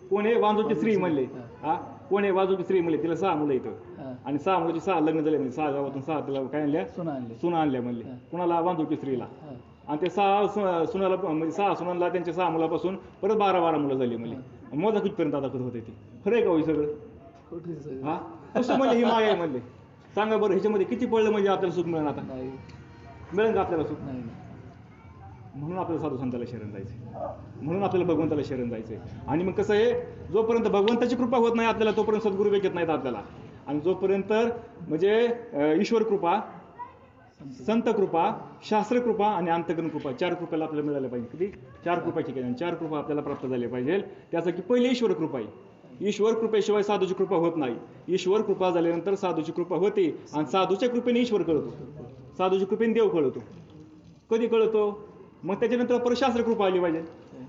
कोण आहे वांजोटे श्री म्हणले. हा कोण आहे वांजोटे श्री म्हणले. तिला 6 मुलं इथं आणि 6 मुलाची 6 लग्न झाले म्हणजे 6 गावातून 6 तिला काय आणल्या सुना आणल्या म्हणले. कुणाला वांजोटे श्रीला. आणि ते 6 सुनाला म्हणजे 6 सुनांना त्यांच्या 6 मुलापासून परत 12 मुलं झाली म्हणले. मोजा कुठपर्यंत आता करत होते ती. खरं आहे का होई सगळं. हा कसं म्हणले ही माया आहे म्हणले. सांगा बरं ह्याच्यामध्ये किती पडलं म्हणजे आपल्याला सुख मिळेल. आता मिळेल का आपल्याला सुख. म्हणून आपल्याला साधू संताला शरण जायचं, म्हणून आपल्याला भगवंताला शरण जायचंय. आणि मग कसं आहे, जोपर्यंत भगवंताची कृपा होत नाही आपल्याला तोपर्यंत सद्गुरू भेटत नाहीत आपल्याला. आणि जोपर्यंत म्हणजे ईश्वर कृपा, संत कृपा, शास्त्र कृपा आणि अंतकरण कृपा 4 कृपेला आपल्याला मिळाल्या पाहिजे. किती 4 कृपाची केली 4 कृपा आपल्याला प्राप्त झाल्या पाहिजे. त्याचं की पहिले ईश्वर कृपा आहे. ईश्वर कृपेशिवाय साधूची कृपा होत नाही. ईश्वर कृपा झाल्यानंतर साधूची कृपा होते आणि साधूच्या कृपेने ईश्वर कळतो, साधूच्या कृपेने देव कळतो. कधी कळतो मग त्याच्यानंतर परत शास्त्र कृपा आली पाहिजे.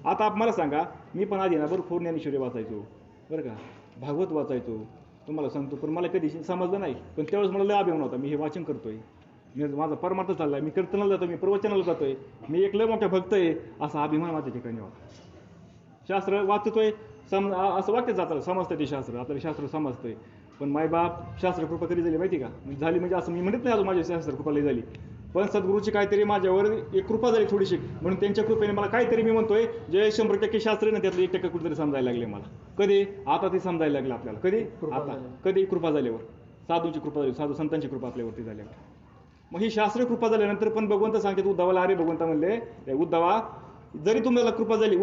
आता मला सांगा, मी पण आधी ना भरपूर ज्ञानेश्वरी वाचायचो बरं का, भागवत वाचायचो तुम्हाला सांगतो, पण मला कधी समजलं नाही. पण त्यावेळेस मला लय अभिमान होता, मी हे वाचन करतोय, मी माझा परमार्थ चाललाय, मी कीर्तनाला जातो, मी प्रवचनाला जातोय, मी एक लय मोठा भक्त आहे असा अभिमान माझ्या ठिकाणी होता. शास्त्र वाचतोय असं वाक्यच जातं, समजतं ते शास्त्र, आपल्याला शास्त्र समजतंय. पण मायबाप शास्त्र कृपा कधी झाली माहिती का, झाली म्हणजे असं मी म्हणत नाही अजून माझी शास्त्र कृपा लई झाली, पण सद्गुरूची काहीतरी माझ्यावर एक कृपा झाली थोडीशी, म्हणून त्यांच्या कृपेने मला काहीतरी मी म्हणतोय जे 100% शास्त्र ना त्यातलं 1% कुठेतरी समजायला लागले मला. कधी आता ते समजायला लागलं आपल्याला. कधी आता कधी कृपा झाल्यावर, साधूची कृपा झाली, साधू संतांची कृपा आपल्यावरती झाल्यावर. मग ही शास्त्र कृपा झाल्यानंतर पण भगवंत सांगतात उद्धवाला, अरे भगवंता म्हणले उद्धवा जरी तुम्हाला कृपा झाली,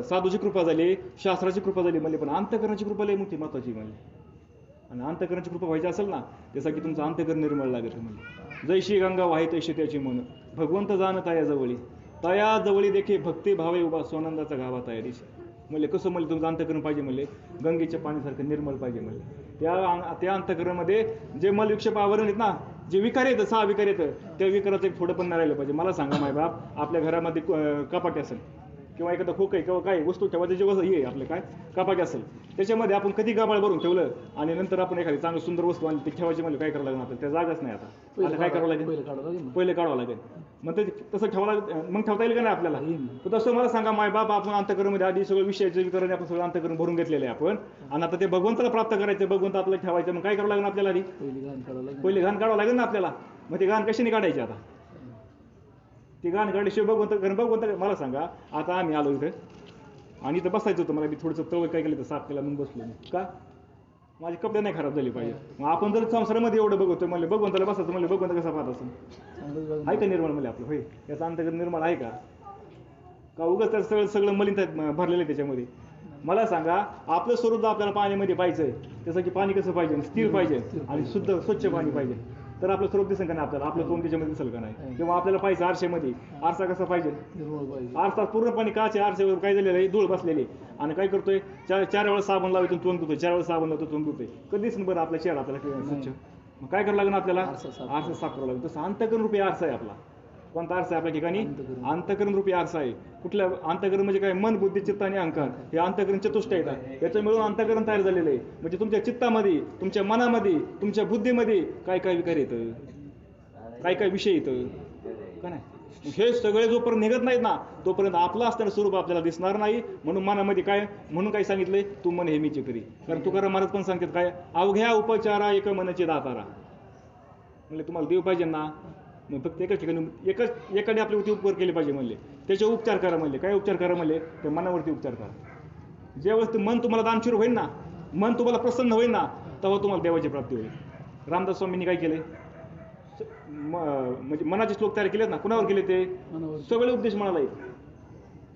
साधूची कृपा झाली, शास्त्राची कृपा झाली म्हणले, पण अंतकरणाची कृपा लई मोठी महत्वाची म्हणले. आणि अंतकरणाची कृपा व्हायची असेल ना त्यासाठी तुमचं अंतकरण निर्मळ लागत म्हणले. जैशी गंगा वाहे तैशी त्याची मन, भगवंत जाण तया जवळी, तया जवळी देखी भक्ती भावे उभा सोनंदाचा गावा तयारीशी म्हणले. कसं म्हणले तुमचं अंतकरण पाहिजे म्हणले, गंगेच्या पाण्यासारखं निर्मळ पाहिजे म्हणले. त्या अंतकरणामध्ये जे मलविक्षेप आवरण आहेत ना, जे विकार येतं 6 विकार येतं, त्या विकाराचं एक थोडं पण नाही राहिलं पाहिजे. मला सांगा मायबाप, आपल्या घरामध्ये कपाटी असेल किंवा एखादा खोकं किंवा काही वस्तू ठेवायचं जे हे आपलं काय कपाटी असेल, त्याच्यामध्ये आपण कधी गाबाळ भरून ठेवलं आणि नंतर आपण एखादी चांगली सुंदर वस्तू आणि ती ठेवायची म्हणजे काय करावं लागेल आपल्याला, त्या जागाच नाही. आता काय करावं लागेल, पहिले काढावं लागेल. मग ते तसं ठेवायला मग ठेवता येईल का नाही आपल्याला. तसं मला सांगा मायबाप, आपण अंतकरणामध्ये आधी सगळं विषयाचे विकरण आपण सगळं अंतकरण भरून घेतलेलं आहे आपण, आणि आता ते भगवंताला प्राप्त करायचं, भगवंत आपल्याला ठेवायचं, मग काय करावं लागेल आपल्याला, आधी पहिले घाण काढावं लागेल ना आपल्याला. मग ते घाण कशाने काढायची, आता ती घाण काढल्याशिवाय भगवंत मला सांगा. आता आम्ही आलो इथं आणि इथं बसायचं होतं, मला मी थोडंसं तवय काय केलं तर साफ केला, मग बसलो मी. का माझे कपडे नाही खराब झाले पाहिजे. मग आपण जर संसारामध्ये एवढं बघतोय म्हणले, भगवंताला बसायचं म्हणले, भगवंत कसा पाहत असेल, आहे का निर्मळ म्हणले आपलं, होय याचा अंतर्गत निर्मळ आहे का उगाच तर सगळं मलिन भरलेलं आहे त्याच्यामध्ये. मला सांगा, आपलं स्वरूप आपल्याला पाण्यामध्ये पाहिजे, त्यासाठी पाणी कसं पाहिजे, स्थिर पाहिजे आणि शुद्ध स्वच्छ पाणी पाहिजे, तर आपलं स्वरूप दिसेल का नाही आपल्याला, आपलं तोंड त्याच्यामध्ये दिसेल का नाही. किंवा आपल्याला पाहिजे आरशामध्ये, आरसा कसा पाहिजे, आरसा पूर्णपणे काचे आरशावर काय झालेलं आहे, धूळ बसलेली, आणि काय करतोय 4 वेळा साबण लावतो तोंड धुतोय, 4 वेळा साबण लावतो तोंड धुतोय, कधी दिसेल बरं आपल्या चेहरा आपल्याला स्वच्छ. मग काय करावं लागेल आपल्याला, आरसा साफ करावं लागेल. तसं अंतकरण रूपी आरसा आहे आपला. कोणता आरसा आहे आपल्या ठिकाणी, अंतकरण रूपी आरसा आहे. कुठल्या अंतकरण म्हणजे काय, मन बुद्धी चित्त आणि अहंकार हे अंतकरण चतुष्ट येतात, याचं मिळून अंतकरण तयार झालेलं आहे. म्हणजे तुमच्या चित्तामध्ये, तुमच्या मनामध्ये, तुमच्या बुद्धीमध्ये काय काय विकार येतं, काय काय विषय येतं का नाही, हे सगळे जोपर्यंत निघत नाहीत ना तोपर्यंत आपलं असणारं स्वरूप आपल्याला दिसणार नाही. म्हणून मनामध्ये म्हणून काय सांगितलंय, तू मन हे मीचे करी. कारण तुकाराम महाराज पण सांगतात काय, अवघ्या उपचारा एक मनचे दातारा. म्हणजे तुम्हाला देव पाहिजे ना, मग फक्त एकाच ठिकाणी एकाने आपल्यावरती उपकार केले पाहिजे म्हणले, त्याचे उपचार करा म्हणले. काय उपचार करा म्हणले, त्या मनावरती उपचार करा. ज्यावेळेस ते मन तुम्हाला दानशूर होईल ना, मन तुम्हाला प्रसन्न होईल ना, तेव्हा तुम्हाला देवाची प्राप्ती होईल. रामदास स्वामींनी काय केले, म्हणजे मनाचे श्लोक तयार केलेत ना, कुणावर केले ते, सगळे उपदेश मनाला आहेत.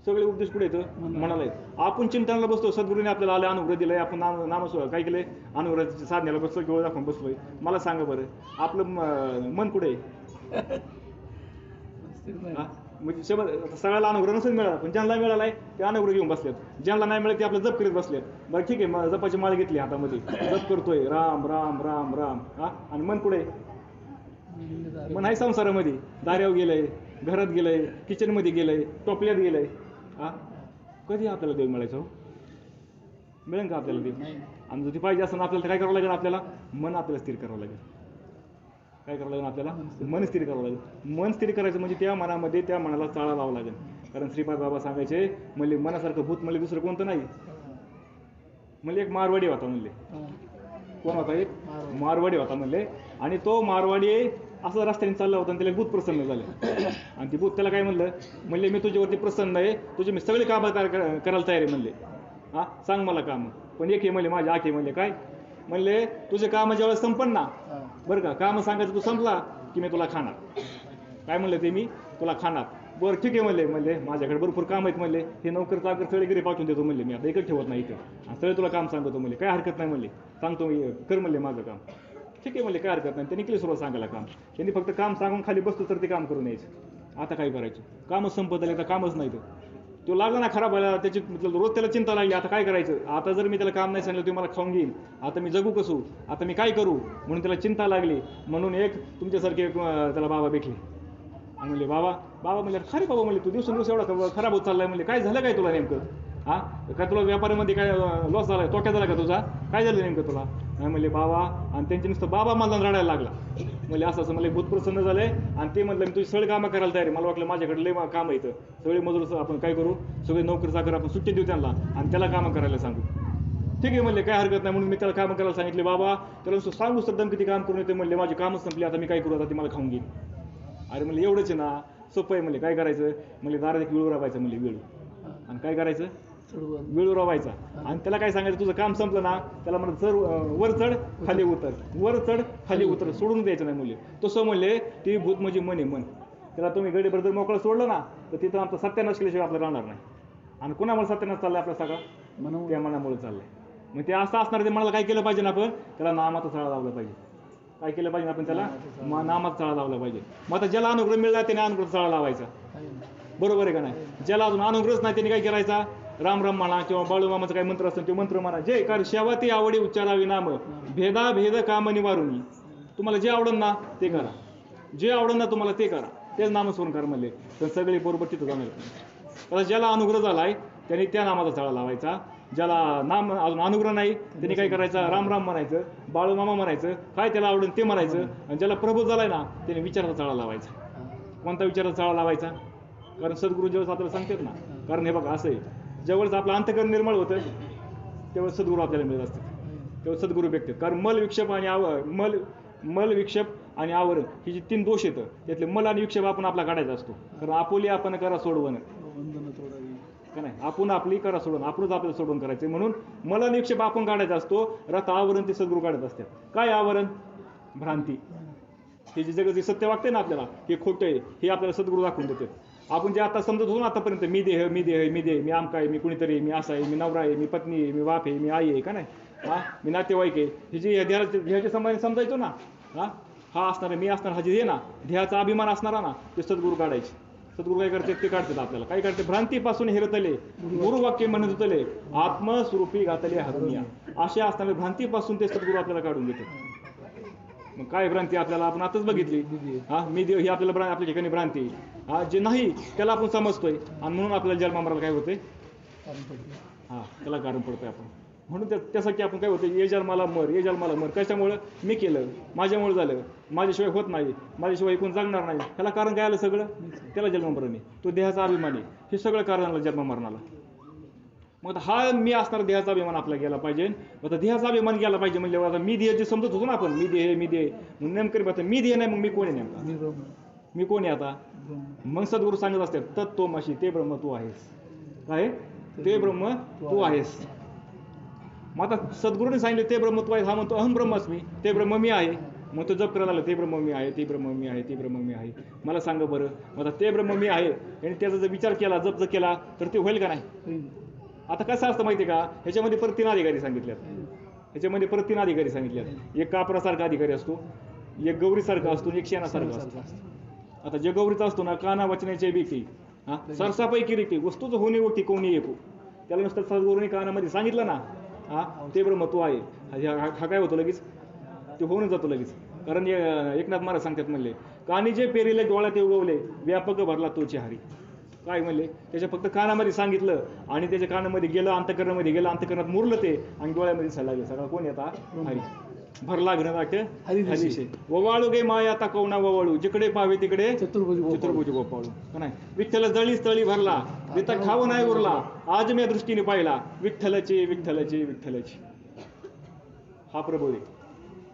सगळे उपदेश कुठे येतं, मनाला आहेत. आपण चिंतनाला बसतो, सद्गुरूने आपल्याला आले अनुग्रह दिलाय, आपण नाम काय केले, अनुग्रहाच्या साधण्याला बसतो किंवा आपण बसलोय. मला सांगा बरं, आपलं मन कुठे आहे, म्हणजे सगळ्याला अनुग्रह नसेल मिळाला, पण ज्यांना मिळालाय ते अनुग्रह घेऊन बसलेत, ज्यांना नाही मिळत ते आपलं जप करीत बसलेत. बरं ठीक आहे, जपाची माळ घेतली हातामध्ये, जप करतोय राम राम राम राम, आणि मन कुठे, मन आहे संसारामध्ये, दार्यावर गेलंय, घरात गेलंय, किचनमध्ये गेलंय, टोपल्यात गेलंय. कधी आपल्याला देव मिळायचं, मिळेल का आपल्याला देव. आणि जर ती पाहिजे असं आपल्याला काय करावं लागेल, आपल्याला मन आपल्याला स्थिर करावं लागेल. काय करावं लागेल आपल्याला? मन स्थिर करावं लागेल. मन स्थिर करायचं म्हणजे त्या मनामध्ये त्या मनाला चाळा लावावं लागेल. कारण श्रीपाद बाबा सांगायचे म्हणले मनासारखं भूत म्हणले दुसरं कोणतं नाही. म्हणले एक मारवाडी होता म्हणले. कोण होता? एक मारवाडी होता म्हणले. आणि तो मारवाडी असं रस्त्याने चालला होता आणि त्याला भूत प्रसन्न झाले. आणि ती भूत त्याला काय म्हणले मी तुझ्यावरती प्रसन्न आहे, तुझे मी सगळे कामं करायला तयार आहे म्हणले. हा सांग मला काम, पण एक हे म्हणले माझ्या आखे म्हणले काय म्हणले तुझे काम ज्यावेळेस संपन्न ना बरं का, काम सांगायचं तू संपला की मी तुला खाणार. काय म्हणलं ते? मी तुला खाणार. बरं ठीक आहे म्हणले माझ्याकडे भरपूर काम आहेत म्हणले, हे नोकर चाकर सगळे घरी पाठवून देतो म्हणले, मी आता एकच ठेवत नाही इथं, आणि सगळे तुला काम सांगतो म्हणले, काय हरकत नाही म्हणले, सांगतो कर म्हणले माझं काम. ठीक आहे म्हणले काय हरकत नाही. त्यांनी केली सुरुवात सांगायला काम. त्यांनी फक्त काम सांगून खाली बसतो तर ते काम करून यायचं. आता काय करायचं? कामच संपत आले तर कामच नाही. तो लागला ना खराब व्हायला, त्याची रोज त्याला चिंता लागली, आता काय करायचं, आता जर मी त्याला काम नाही सांगितलं तुम्ही मला खाऊन घेईल, आता मी जगू कसू, आता मी काय करू, म्हणून त्याला चिंता लागली. म्हणून एक तुमच्यासारखे त्याला बाबा भेटले आणि म्हणले बाबा म्हणले खरे बाबा म्हणले तू दिवसेंदिवस एवढा खराब होत चाललाय म्हणले, काय झालं काय तुला नेमकं? हा काय तुला व्यापारामध्ये काय लॉस झालाय, तोट्या झाला का तुझा, काय झालं नेमकं तुला? नाही म्हणले बाबा. आणि त्यांचे नुसतं बाबा मला रडायला लागला. म्हणजे असं मला भूत प्रसन्न झालंय आणि ते म्हटलं मी तुझी सगळी कामं करायला तयारी. मला वाटलं माझ्याकडे लय काम येतं, सगळे मजूर आपण काय करू, सगळे नोकरी चाकर आपण सुट्टी देऊ त्यांना आणि त्याला कामं करायला सांगू. ठीक आहे म्हणले काय हरकत नाही. म्हणून मी त्याला कामं करायला सांगितले. बाबा त्याला नुसतं सांगू सध्या किती काम करून येते म्हणले, माझी कामच संपली, आता मी काय करू, आता ती मला खाऊन घेईन. अरे म्हणले एवढंच आहे ना, सोपं आहे म्हणले, काय करायचं म्हणले, दारात एक विळू राबायचं म्हणले, विळू. आणि काय करायचं? विळू राबायचा. आणि त्याला काय सांगायचं, तुझं काम संपलं ना, त्याला म्हणत चढ वर चढ खाली उतर, वर चढ खाली उतर, सोडून द्यायचं नाही म्हणले. तसं म्हणले ते भूत म्हणजे मन आहे, मन. त्याला तुम्ही गडीभर जर मोकळं सोडलं ना तर तिथं आमचा सत्यानाश केल्याशिवाय आपल्याला राहणार नाही. आणि कुणामुळे सत्यानाश चाललाय आपला सगळा? त्या मनामुळे चाललाय. मग ते असं असणार, ते मनाला काय केलं पाहिजे ना आपण? त्याला नामाचा चाळा लावला पाहिजे. काय केलं पाहिजे आपण? त्याला नामाचा चाळा लावला पाहिजे. मग आता ज्याला अनुग्रह मिळला त्याने अनुग्रह चाळा लावायचा, बरोबर आहे का नाही? ज्याला अजून अनुग्रहच नाही त्याने काय करायचा? राम राम म्हणा किंवा बाळूमामाचा काही मंत्र असतो ते मंत्र म्हणा. जे कर शेवा ती आवडी उच्चारावी नाम, भेदा भेद काम निवारून. तुम्हाला जे आवडन ना ते करा, जे आवडन ना तुम्हाला ते करा, तेच नामस्मरण करा म्हणले. तर सगळे बरोबर तिथं जाणार. आता ज्याला अनुग्रह झालाय त्यांनी त्या नामाचा चाळा लावायचा. ज्याला नाम अजून अनुग्रह नाही त्यांनी काय करायचा? राम राम म्हणायचं, बाळूमामा म्हणायचं, काय त्याला आवडेल ते म्हणायचं. आणि ज्याला प्रभू झालाय ना त्याने विचाराचा चाळा लावायचा. कोणता विचाराचा चाळा लावायचा? कारण सद्गुरू ज्यावेळेस आपल्याला सांगतात ना, कारण हे बघा असं आहे, ज्यावेळेस आपलं अंतःकरण निर्मळ होतं त्यावेळेस सद्गुरू आपल्याला मिळत असतात, त्यावेळेस सद्गुरू भेटतात. कारण मल विक्षेप आणि मल विक्षेप आणि आवरण ही जी 3 दोष येतं, त्यातले मल आणि विक्षेप आपण आपला काढायचा असतो. कारण आपुली आपण करा सोडवणं का नाही, आपण आपली करा सोडवणं, आपणच आपल्याला सोडवून करायचं. म्हणून मल आणि विक्षेप आपण काढायचा असतो, रथ आवरण ते सद्गुरू काढत असतात. काय आवरण? भ्रांती. हे जे जगाचे सत्य वाटते ना आपल्याला, हे खोटं आहे, हे आपल्याला सद्गुरू दाखवून देतात. आपण जे आता समजत होतो ना आतापर्यंत, मी देह मी देह मी देह, मी आमका आहे, मी कुणीतरी आहे, मी असा आहे, मी नवरा आहे, मी पत्नी आहे, मी बाप आहे, मी आई आहे का नाही, मी नातेवाईक आहे, हे जे ध्येयाच्या संबंधी समजायचो ना, हा असणार मी असणार, हा जे आहे ना ध्येयाचा अभिमान असणारा ना, ते सद्गुरू काढायचे. सद्गुरू काय करतात? ते काढतात आपल्याला. काय करते? भ्रांतीपासून हेरतले गुरुवाक्य म्हणत होतले, आत्मस्वरूपी घातले हरमिया. अशा असणाऱ्या भ्रांतीपासून ते सद्गुरू आपल्याला काढून घेतात. मग काय भ्रांती आपल्याला आपण आताच बघितली, मी देव ही आपल्याला आपल्या ठिकाणी भ्रांती, जे नाही त्याला आपण समजतोय आणि म्हणून आपल्याला जन्मामराला काय होते? त्याला कारण पडतोय आपण. म्हणून त्यासाठी आपण काय होतं? ये जन्माला मर. कशामुळं? मी केलं, माझ्यामुळे झालं, माझ्याशिवाय होत नाही, माझ्याशिवाय कोण जगणार नाही. त्याला कारण काय आलं? सगळं त्याला जन्ममरण आहे, तो देहाचा अभिमान आहे, हे सगळं कारण आलं जन्ममरणाला. मग हा मी असणारा देहाचा अभिमान आपला गेला पाहिजे. आता देहाचा अभिमान गेला पाहिजे म्हणजे आता मी देह जे समजत होतो ना आपण, मी देह नेमकं मी देह नाही, मग मी कोण आहे नेमका? मी कोण आहे आता? मग सद्गुरू सांगत असतात, तत्त्वमसी ते ब्रह्म तू आहेस. काय? ते ब्रह्म तू आहेस. मग आता सद्गुरूने सांगितले ते ब्रह्म तू आहेस, हा म्हणतो अहम ब्रह्मस्मी, ते ब्रह्म मी आहे. मग तो जप करायला लागला, ते ब्रह्म मी आहे, ते ब्रह्म मी आहे, ते ब्रह्म मी आहे. मला सांगा बरं, मग आता ते ब्रह्म मी आहे आणि त्याचा जर विचार केला, जप जर केला तर ते होईल का नाही? आता कसं असतं माहिती आहे का? ह्याच्यामध्ये परत 3 अधिकारी सांगितल्यात. एक कापरासारखा अधिकारी असतो, एक गौरीसारखा असतो, एक शेणासारखा असतो. आता जे गौरीचा असतो ना, काना वाचण्याचे बिकी सरसापैकी रिकी वस्तूच होणे ओटी कोणी ऐकू. त्याला नुसतं सद्गुरूने कानामध्ये सांगितलं ना, ते ब्रह्म तू आहे, हा काय होतो लगेच? ते होऊन जातो लगेच. कारण एकनाथ महाराज सांगतात म्हणले, कानी जे पेरिले डोळ्यात उगवले, व्यापक भरला तोची हरी. काय म्हणले? त्याच्या फक्त कानामध्ये सांगितलं आणि त्याच्या कानामध्ये गेलं, अंतःकरणामध्ये गेलं, अंतःकरणात मुरलं ते आणि डोळ्यामध्ये दिसायला लागलं सगळं कोण येता? हरी. भरला घनदाट हरिदिशे. हरिशे ववाळू गे माया आता कवना ववाळू जिकडे पाहावे तिकडे चतुर्भुज चतुर्भुज गोपाळू का नाही. विठ्ठल जळी स्थळी भरला तिथं खाऊ नाही उरला आज मी या दृष्टीने पाहिला विठ्ठलाची विठ्ठलाची विठ्ठलाची. हा प्रबोध आहे.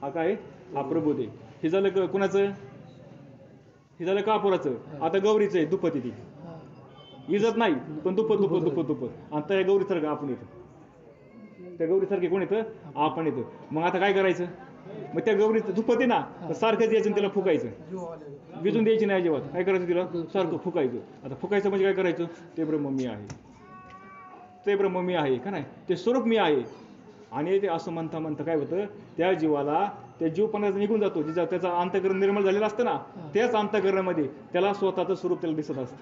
हा काय हा प्रबोध आहे. हे झालं कुणाचं हे झालं कापुराचं. आता गौरीचं आहे दुपती ती इजत नाही पण दुपत दुपत दुपत दुपत आणि त्या गौरीसारखं आपण येतो. त्या गौरीसारखे कोण येतं आपण येतो. मग आता काय करायचं मग त्या गौरीचं दुपती ना सारखंच यायचं तिला फुकायचं विजून द्यायची नाही अजिबात. काय करायचं तिला सारखं फुकायचं. आता फुकायचं म्हणजे काय करायचं ते ब्रह्म मी आहे ते ब्रह्म मी आहे का नाही ते स्वरूप मी आहे. आणि ते असं म्हणता म्हणता काय होतं त्या जीवाला त्या जीवपणाचा निघून जातो जिचा त्याचा अंतःकरण निर्मळ झालेला असतं ना त्याच अंतःकरणामध्ये त्याला स्वतःचं स्वरूप त्याला दिसत असतं.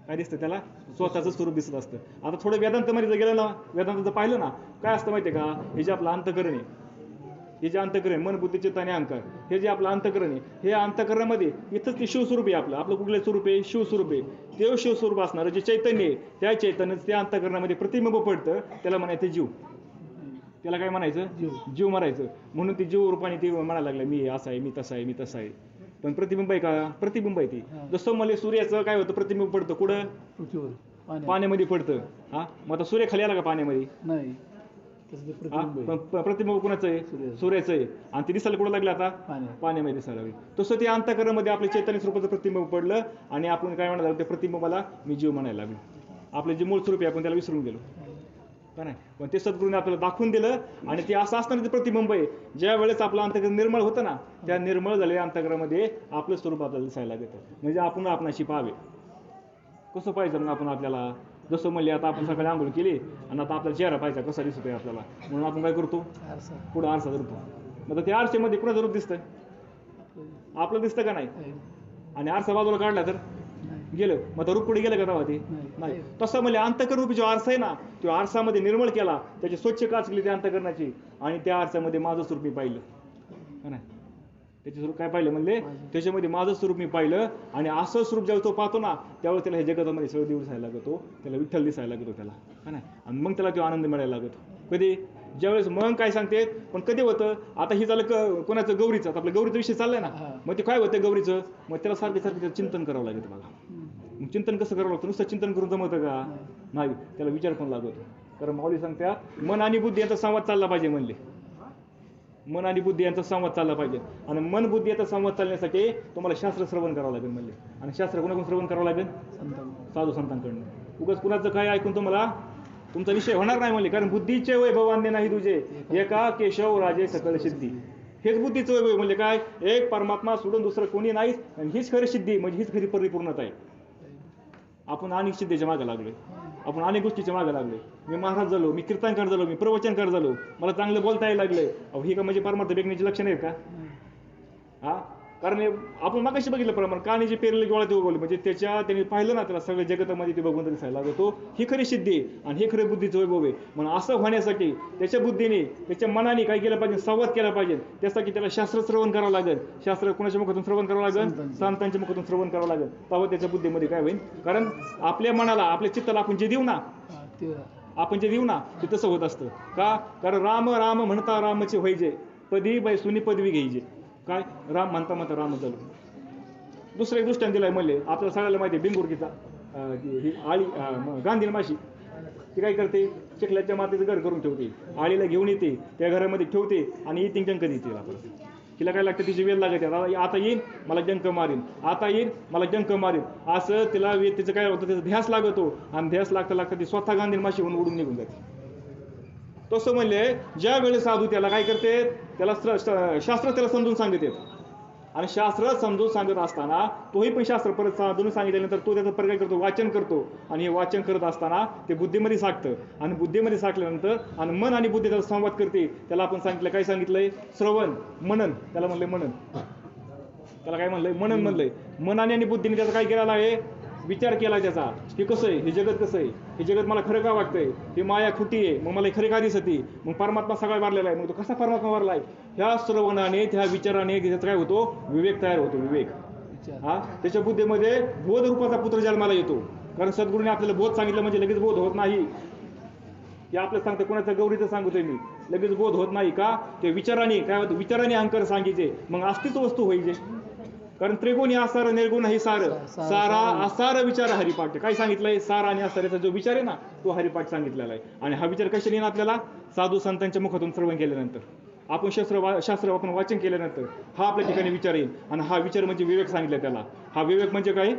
काय दिसतं त्याला स्वतःचं स्वरूप दिसत असतं. आता थोडं वेदांतमध्ये जर गेलं ना वेदांत पाहिलं ना काय असतं माहितीये का हे जे आपलं अंतःकरण आहे हे जे अंतःकरण मन बुद्धी चित्त आणि अहंकार हे जे आपलं अंतःकरण आहे हे अंतःकरणामध्ये इथंच ते शिवस्वरूप आहे. आपलं कुठलं स्वरूप आहे शिवस्वरूप आहे. ते शिवस्वरूप असणारं जे चैतन्य आहे त्या चैतन्याचं त्या अंतःकरणामध्ये प्रतिबिंब पडतं त्याला म्हणायचं जीव. त्याला काय म्हणायचं जीव म्हणायचं. म्हणून ती जीव रूपाने ती म्हणायला लागलं मी असं आहे मी तसं आहे मी तसं आहे. पण प्रतिबिंब आहे का प्रतिबिंब आहे ती. जसं मला सूर्याचं काय होतं प्रतिबिंब पडतं कुठं पृथ्वीवर पाण्यामध्ये पडतं. हा मग आता सूर्य खाली आला का पाण्यामध्ये नाही प्रतिबिंब कुणाचं आहे सूर्याचं आहे आणि ते दिसायला कुठं लागलं आता पाण्यामध्ये दिसायला लागले. तसं ते अंतःकरणामध्ये आपल्या चैतन्य स्वरूपाचं प्रतिबिंब पडलं आणि आपण काय म्हणायला लागलो त्या प्रतिबिंबाला मी जीव म्हणायला लागलो. आपलं जे मूळ स्वरूप आहे आपण त्याला विसरून गेलो का नाही. पण ते सद्गुरूने आपल्याला दाखवून दिलं आणि ते असं असणारं ते प्रतिबिंब आहे. ज्या वेळेस आपलं अंतःकरण निर्मळ होतं ना त्या निर्मळ झालेल्या अंतःकरणामध्ये आपलं स्वरूप आपल्याला दिसायला लागतं. म्हणजे आपण आपणाशी पाहावे कसं पाहिजे मग आपण आपल्याला जसं म्हणले आता आपण सकाळी आंघोळ केली आणि आता आपला चेहरा पाहिजे कसा दिसतोय आपल्याला म्हणून आपण काय करतो पुढं आरसा धरतो. मग त्या आरशामध्ये कुणाचं रूप दिसतंय आपलं दिसतं का नाही. आणि आरसा बाजूला काढला तर गेलं मग रूप पुढे गेलं का तेव्हा ते नाही. तसं म्हणजे अंतःकरण रूपी जो आरसा आहे ना तो आरसामध्ये निर्मळ केला त्याची स्वच्छ काच केली त्या अंतःकरणाची आणि त्या आरशामध्ये माझं स्वरूप मी पाहिलं का नाही. त्याचे स्वरूप काय पाहिलं म्हणले त्याच्यामध्ये माझं स्वरूप मी पाहिलं आणि असं स्वरूप जेव्हा तो पाहतो ना त्यावेळेस त्याला हे जगतामध्ये सगळं दिवस दिसायला लागतो त्याला विठ्ठल दिसायला लागतो त्याला का नाही. आणि मग त्याला तो आनंद मिळायला लागतो. कधी ज्यावेळेस मग काय सांगते पण कधी होतं आता हे झालं कोणाचं गौरीचं आपलं गौरीचा विषय चाललाय ना मग ते काय होतं गौरीचं मग त्याला सारखं सारखं चिंतन करावं लागतं बघा. मग चिंतन कसं करावं लागतं नुसतं चिंतन करून जमतं का नाही त्याला विचार पण लागतो. कारण माऊली सांगत्या मन आणि बुद्धी यांचा संवाद चालला पाहिजे म्हणले. मन आणि बुद्धी यांचा संवाद चालला पाहिजे आणि मन बुद्धी याचा संवाद चालण्यासाठी तुम्हाला शास्त्र श्रवण करावं लागेल म्हणले. आणि शास्त्र कोणाकडून श्रवण करावं लागेल साधू संतांकडनं. उगाच कुणाचं काय ऐकून तुम्हाला तुमचा विषय होणार नाही म्हणले. कारण बुद्धीचे वैभव अन्य नाही तुझे एका केशव राजे सकळ सिद्धी. हेच बुद्धीचं वैभव म्हणजे काय एक परमात्मा सोडून दुसरं कोणी नाही आणि हीच खरी सिद्धी म्हणजे हीच खरी परिपूर्णता आहे. आपण अनेक सिद्धीच्या मागे लागलोय आपण अनेक गोष्टीच्या मागे लागलोय. मी महाराज झालो मी कीर्तनकार झालो मी प्रवचनकार झालो मला चांगलं बोलता यायला लागलंय. ही का म्हणजे परमार्थ बेगण्याची लक्षण आहेत का. हा कारण आपण मागाशी बघितलं प्रमाण कानी जे पेरले गोळा ते उगवले म्हणजे त्यांनी पाहिलं ना त्याला सगळ्या जगतामध्ये ते बघून दिसायला लागतो. ही खरी सिद्धी आहे आणि हे खरे बुद्धीचं वैभव आहे. म्हणून असं होण्यासाठी त्याच्या बुद्धीने त्याच्या मनाने काय केलं पाहिजे संवाद केला पाहिजे. त्यासाठी त्याला शास्त्र श्रवण करावं लागेल. शास्त्र कोणाच्या मुखातून श्रवण करावं लागेल संतांच्या मुखातून श्रवण करावं लागेल. तेव्हा त्याच्या बुद्धीमध्ये काय होईल. कारण आपल्या मनाला आपल्या चित्ताला आपण जे देऊ ना ते तसं होत असतं का. कारण राम राम म्हणता रामचे व्हायचे पदी बाई सुनी पदवी घ्यायचे. काय राम म्हणता म्हणता राम झालो. दुसरं एक दृष्टांत दिलाय म्हणले आपल्याला सगळ्याला माहिती आहे बिंगुर्कीचा ही आळी गांधील माशी ती काय करते चिखल्याच्या मातीचं घर करून ठेवते. आळीला घेऊन येते त्या घरामध्ये ठेवते आणि इतिंग जंक देते परत. तिला काय लागतं तिची वेल लागत आता येईन मला जंक मारीन आता येईन मला जंक मारीन असं तिला तिचं काय होतं त्याचा ध्यास लागतो आणि ध्यास लागता लागतं ती स्वतः गांधील माशी होऊन उडून निघून जाते. तसं म्हणले ज्या वेळेस साधू त्याला काय करते त्याला शास्त्र त्याला समजून सांगते आणि शास्त्र समजून सांगत असताना तोही पण शास्त्र परत समजून सांगितल्यानंतर तो त्याचा प्रकार करतो वाचन करतो आणि हे वाचन करत असताना ते बुद्धीमध्ये साकतं आणि बुद्धीमध्ये साकल्यानंतर आणि मन आणि बुद्धी त्याचा संवाद करते. त्याला आपण सांगितलं काय सांगितलंय श्रवण मनन त्याला म्हणलंय मनन त्याला काय म्हणलंय मनन म्हणलंय. मनाने आणि बुद्धीने त्याचा काय केलेला आहे विचार केला त्याचा हे कसं आहे हे जगत कसं आहे हे जगत मला खरं का वाटतंय हे माया खोटी आहे मग मला खरे का दिसते मग परमात्मा सगळा मारलेला आहे मग तो कसा परमात्मा मारला आहे. ह्या श्रवणाने त्या विचाराने त्याचा काय होतो विवेक तयार होतो. विवेक हा त्याच्या बुद्धीमध्ये बोध रूपाचा पुत्र जन्माला येतो. कारण सद्गुरूने आपल्याला बोध सांगितलं म्हणजे लगेच बोध होत नाही. हे आपलं सांगतं कोणाचं गौरीचं सांगतोय मी लगेच बोध होत नाही का? ते विचाराने काय होतं, विचाराने अंकर सांगितले मग अस्तित्व वस्तू होईल. कारण त्रिगुणी आसार निर्गुण ही सार, सारा आसार विचार हरिपाठ. काय सांगितलंय? सार आणि आसाराचा जो विचार आहे ना तो हरिपाठ सांगितलेला आहे. आणि हा विचार कशाने येईल आपल्याला? साधू संतांच्या मुखातून श्रवण केल्यानंतर, आपण शास्त्र आपण वाचन केल्यानंतर हा आपल्या ठिकाणी विचार येईल. आणि हा विचार म्हणजे विवेक सांगितलं त्याला. हा विवेक म्हणजे काय?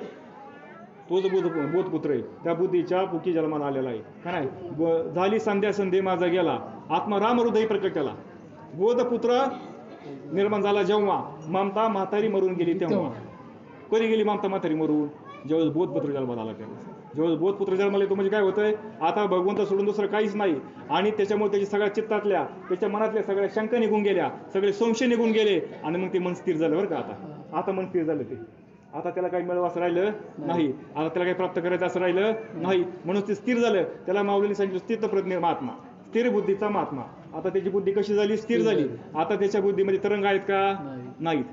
तो जो बोधपुत्र आहे त्या बुद्धीच्या पुकी जन्माला आलेला आहे का नाही. झाली संध्या संधी माझा गेला, आत्मा राम हृदय प्रकटला. बोधपुत्र निर्माण झाला जेव्हा, ममता म्हातारी मरून गेली तेव्हा. कधी गेली ममता म्हातारी मरून? ज्यावेळेस बोधपुत्र जन्माला आला त्यावेळेस. ज्यावेळेस बोधपुत्र जन्माला येतो म्हणजे काय होतंय? आता भगवंत सोडून दुसरं काहीच नाही. आणि त्याच्यामुळे त्याची सगळ्या चित्तातल्या, त्याच्या मनातल्या सगळ्या शंका निघून गेल्या, सगळे संशय निघून गेले. आणि मग ते मन स्थिर झालं बरं का. आता मन स्थिर झालं. ते आता त्याला काही मिळवा असं राहिलं नाही, आता त्याला काही प्राप्त करायचं असं राहिलं नाही. म्हणून ते स्थिर झालं. त्याला माऊलीने सांगितलं स्थितप्रज्ञ महात्मा, स्थिर बुद्धीचा महात्मा. आता त्याची बुद्धी कशी झाली? स्थिर झाली. आता त्याच्या बुद्धीमध्ये तरंग आहेत का? नाहीत.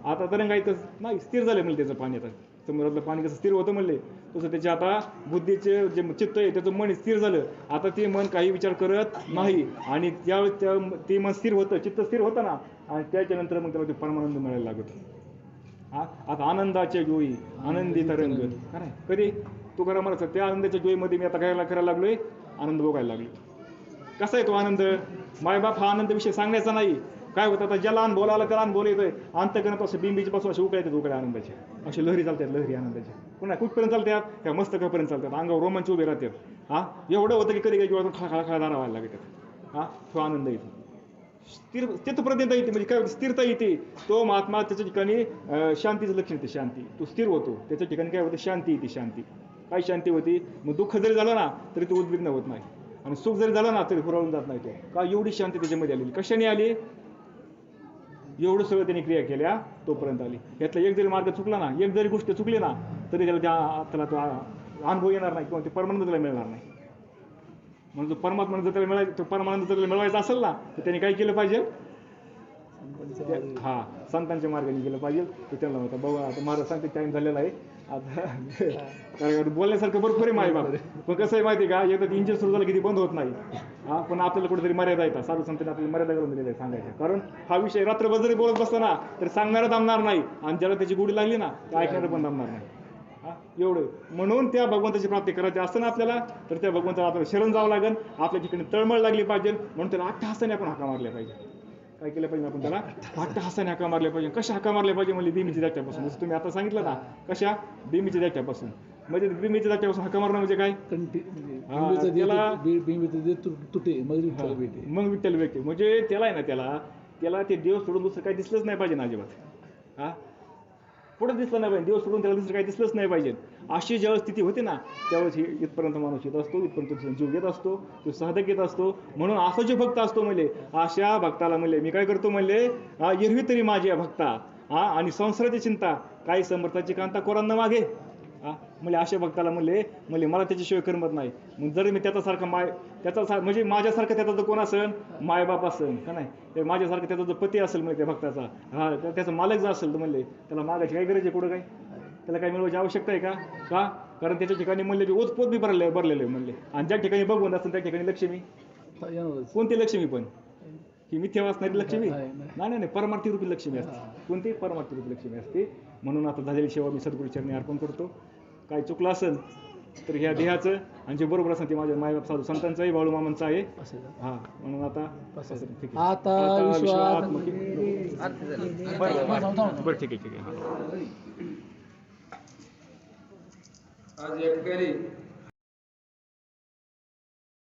आता तरंग आहेत नाही, स्थिर झाले म्हणजे त्याचं पाणी. आता समुद्रातलं पाणी कसं स्थिर होतं म्हणले, तसं त्याचे आता बुद्धीचे जे चित्त आहे त्याचं मन स्थिर झालं. आता ते मन काही विचार करत नाही. आणि त्यावेळेस ते मन स्थिर होतं, चित्त स्थिर होतं ना, आणि त्याच्यानंतर मग त्याला ते परमानंद मिळायला लागत. आता आनंदाच्या जोई आनंदी तरंग का नाही. कधी तुकाराम म्हणायचं त्या आनंदाच्या जोईमध्ये मी आता काय करायला लागलोय? आनंद भोगायला लागलो. कसा आहे तो आनंद? मायबाप हा आनंद विषय सांगण्याचा नाही. काय होतं आता ज्याला अनुभव आला त्याला अनुभव येतोय. अंतकरणात असं बिंबीची पासून असे उकळ्या येतात, उकळ्या आनंदाचे अशी लहरी चालतात, लहरी आनंदाची. पुन्हा कुठपर्यंत चालतात? त्या मस्तकापर्यंत चालतात, अंगावर रोमांच उभे राहतात. एवढं होतं की कधी काही खळखळा दारा व्हायला लागतात. तो आनंद येतो स्थिर, तिथपर्यंत येते. म्हणजे काय स्थिरता येते. तो महात्मा त्याच्या ठिकाणी शांतीचं लक्षण येते. शांती, तो स्थिर होतो. त्याच्या ठिकाणी काय होतं? शांती येते. शांती काय शांती होती? मग दुःख जरी झालं ना तरी तो उद्विग्न होत नाही, आणि सुख जरी झालं ना तरी हुरावून जात नाही तो. का? एवढी शांती त्याच्यामध्ये आलेली. कशाने आली? एवढं सगळं त्यांनी क्रिया केल्या तोपर्यंत आली. यातला एक जरी मार्ग चुकला ना, एक जरी गोष्ट चुकली ना, तरी त्याला तो अनुभव येणार नाही किंवा ते परमानंद त्याला मिळणार नाही. म्हणजे जो परमात्मा जर त्याला मिळायचं, तो परमानंद जर मिळवायचा असेल ना तर त्यांनी काय केलं पाहिजे? संतांच्या मार्गाने गेलं पाहिजे. ते त्यांना होतं बघा. आता महाराज सांगते टाइम झालेला आहे आता. बोलण्यासारखं भरपूर आहे मायबाप, पण कसं आहे माहिती का, एकदा इंजिन सुरू झालं की ती बंद होत नाही. पण आपल्याला कुठेतरी मर्यादा येतात. साधू संतांनी आपल्याला मर्यादा करून दिलेल्या आहे सांगायच्या. कारण हा विषय रात्रभर जरी बोलत बसला ना तर सांगणारं थांबणार नाही, आणि ज्याला त्याची गुढी लागली ना ते ऐकणारं पण थांबणार नाही. एवढं. म्हणून त्या भगवंताची प्राप्ती करायची असतं ना आपल्याला, तर त्या भगवंताला आपल्याला शरण जावं लागेल. आपल्या ठिकाणी तळमळ लागली पाहिजे. म्हणून त्याला अट्टहासाने आपण हाका मारल्या पाहिजे. काय केलं पाहिजे? आपण त्याला अट्टहासाने हाका मारल्या पाहिजे. कशा हाका मारल्या पाहिजे? म्हणजे बिंबीच्या जागच्यापासून. जसं तुम्ही आता सांगितलं ना, कशा? बिंबीच्या जागच्यापासून. म्हणजे बिंबीच्या जागच्यापासून हाका मारणं म्हणजे काय? तुटे मग विठ्ठल भेटे. म्हणजे त्याला आहे ना, त्याला ते देव सोडून दुसरं काही दिसलंच नाही पाहिजे ना अजिबात. पुढं दिसलं नाही पाहिजे. देव सोडून त्याला दुसरं काही दिसलंच नाही पाहिजे. अशी ज्यावेळेस स्थिती होते ना त्यावेळेस इथपर्यंत माणूस येत असतो, इथपर्यंत जीव घेत असतो, तो साधक येत असतो. म्हणून असा जो भक्त असतो म्हणले, अशा भक्ताला म्हणले मी काय करतो म्हणले, एरवी तरी माझी भक्ता आणि संसाराची चिंता काही समर्थाची कांता कोरांना मागे. म्हणजे अशा भक्ताला म्हणले मला त्याच्याशिवाय करमत नाही. मग जर मी त्याच्यासारखा म्हणजे माझ्यासारखं त्याचा जो कोण असेल, मायबाप असेल का नाही, माझ्यासारखं त्याचा जो पती असेल म्हणजे त्या भक्ताचा, त्याचा मालक जर असेल तर म्हणले त्याला मागायची काय गरज आहे? कुठं काय त्याला काय मिळवायची आवश्यकता आहे का? कारण त्याच्या ठिकाणी म्हणले ओतपोत बी भरलेले म्हणले. आणि ज्या ठिकाणी भगवंत असेल त्या ठिकाणी लक्ष्मी. कोणती लक्ष्मी? पण ही मिथ्या वाचणारी लक्ष्मी नाही, परमार्थी रूपी लक्ष्मी असते. कोणती? परमार्थी रूपी लक्ष्मी असते. म्हणून आता झालेली सेवा मी सद्गुरू चरणी अर्पण करतो. काय चुकलं असेल तर ह्या देहाचं, आणि जे बरोबर असेल ते माझ्या मायबाप साधू संतांचाही बाळूमामांचं आहे. म्हणून आता ठीक आहे. बरं ठीक आहे. आज या ठिकाणी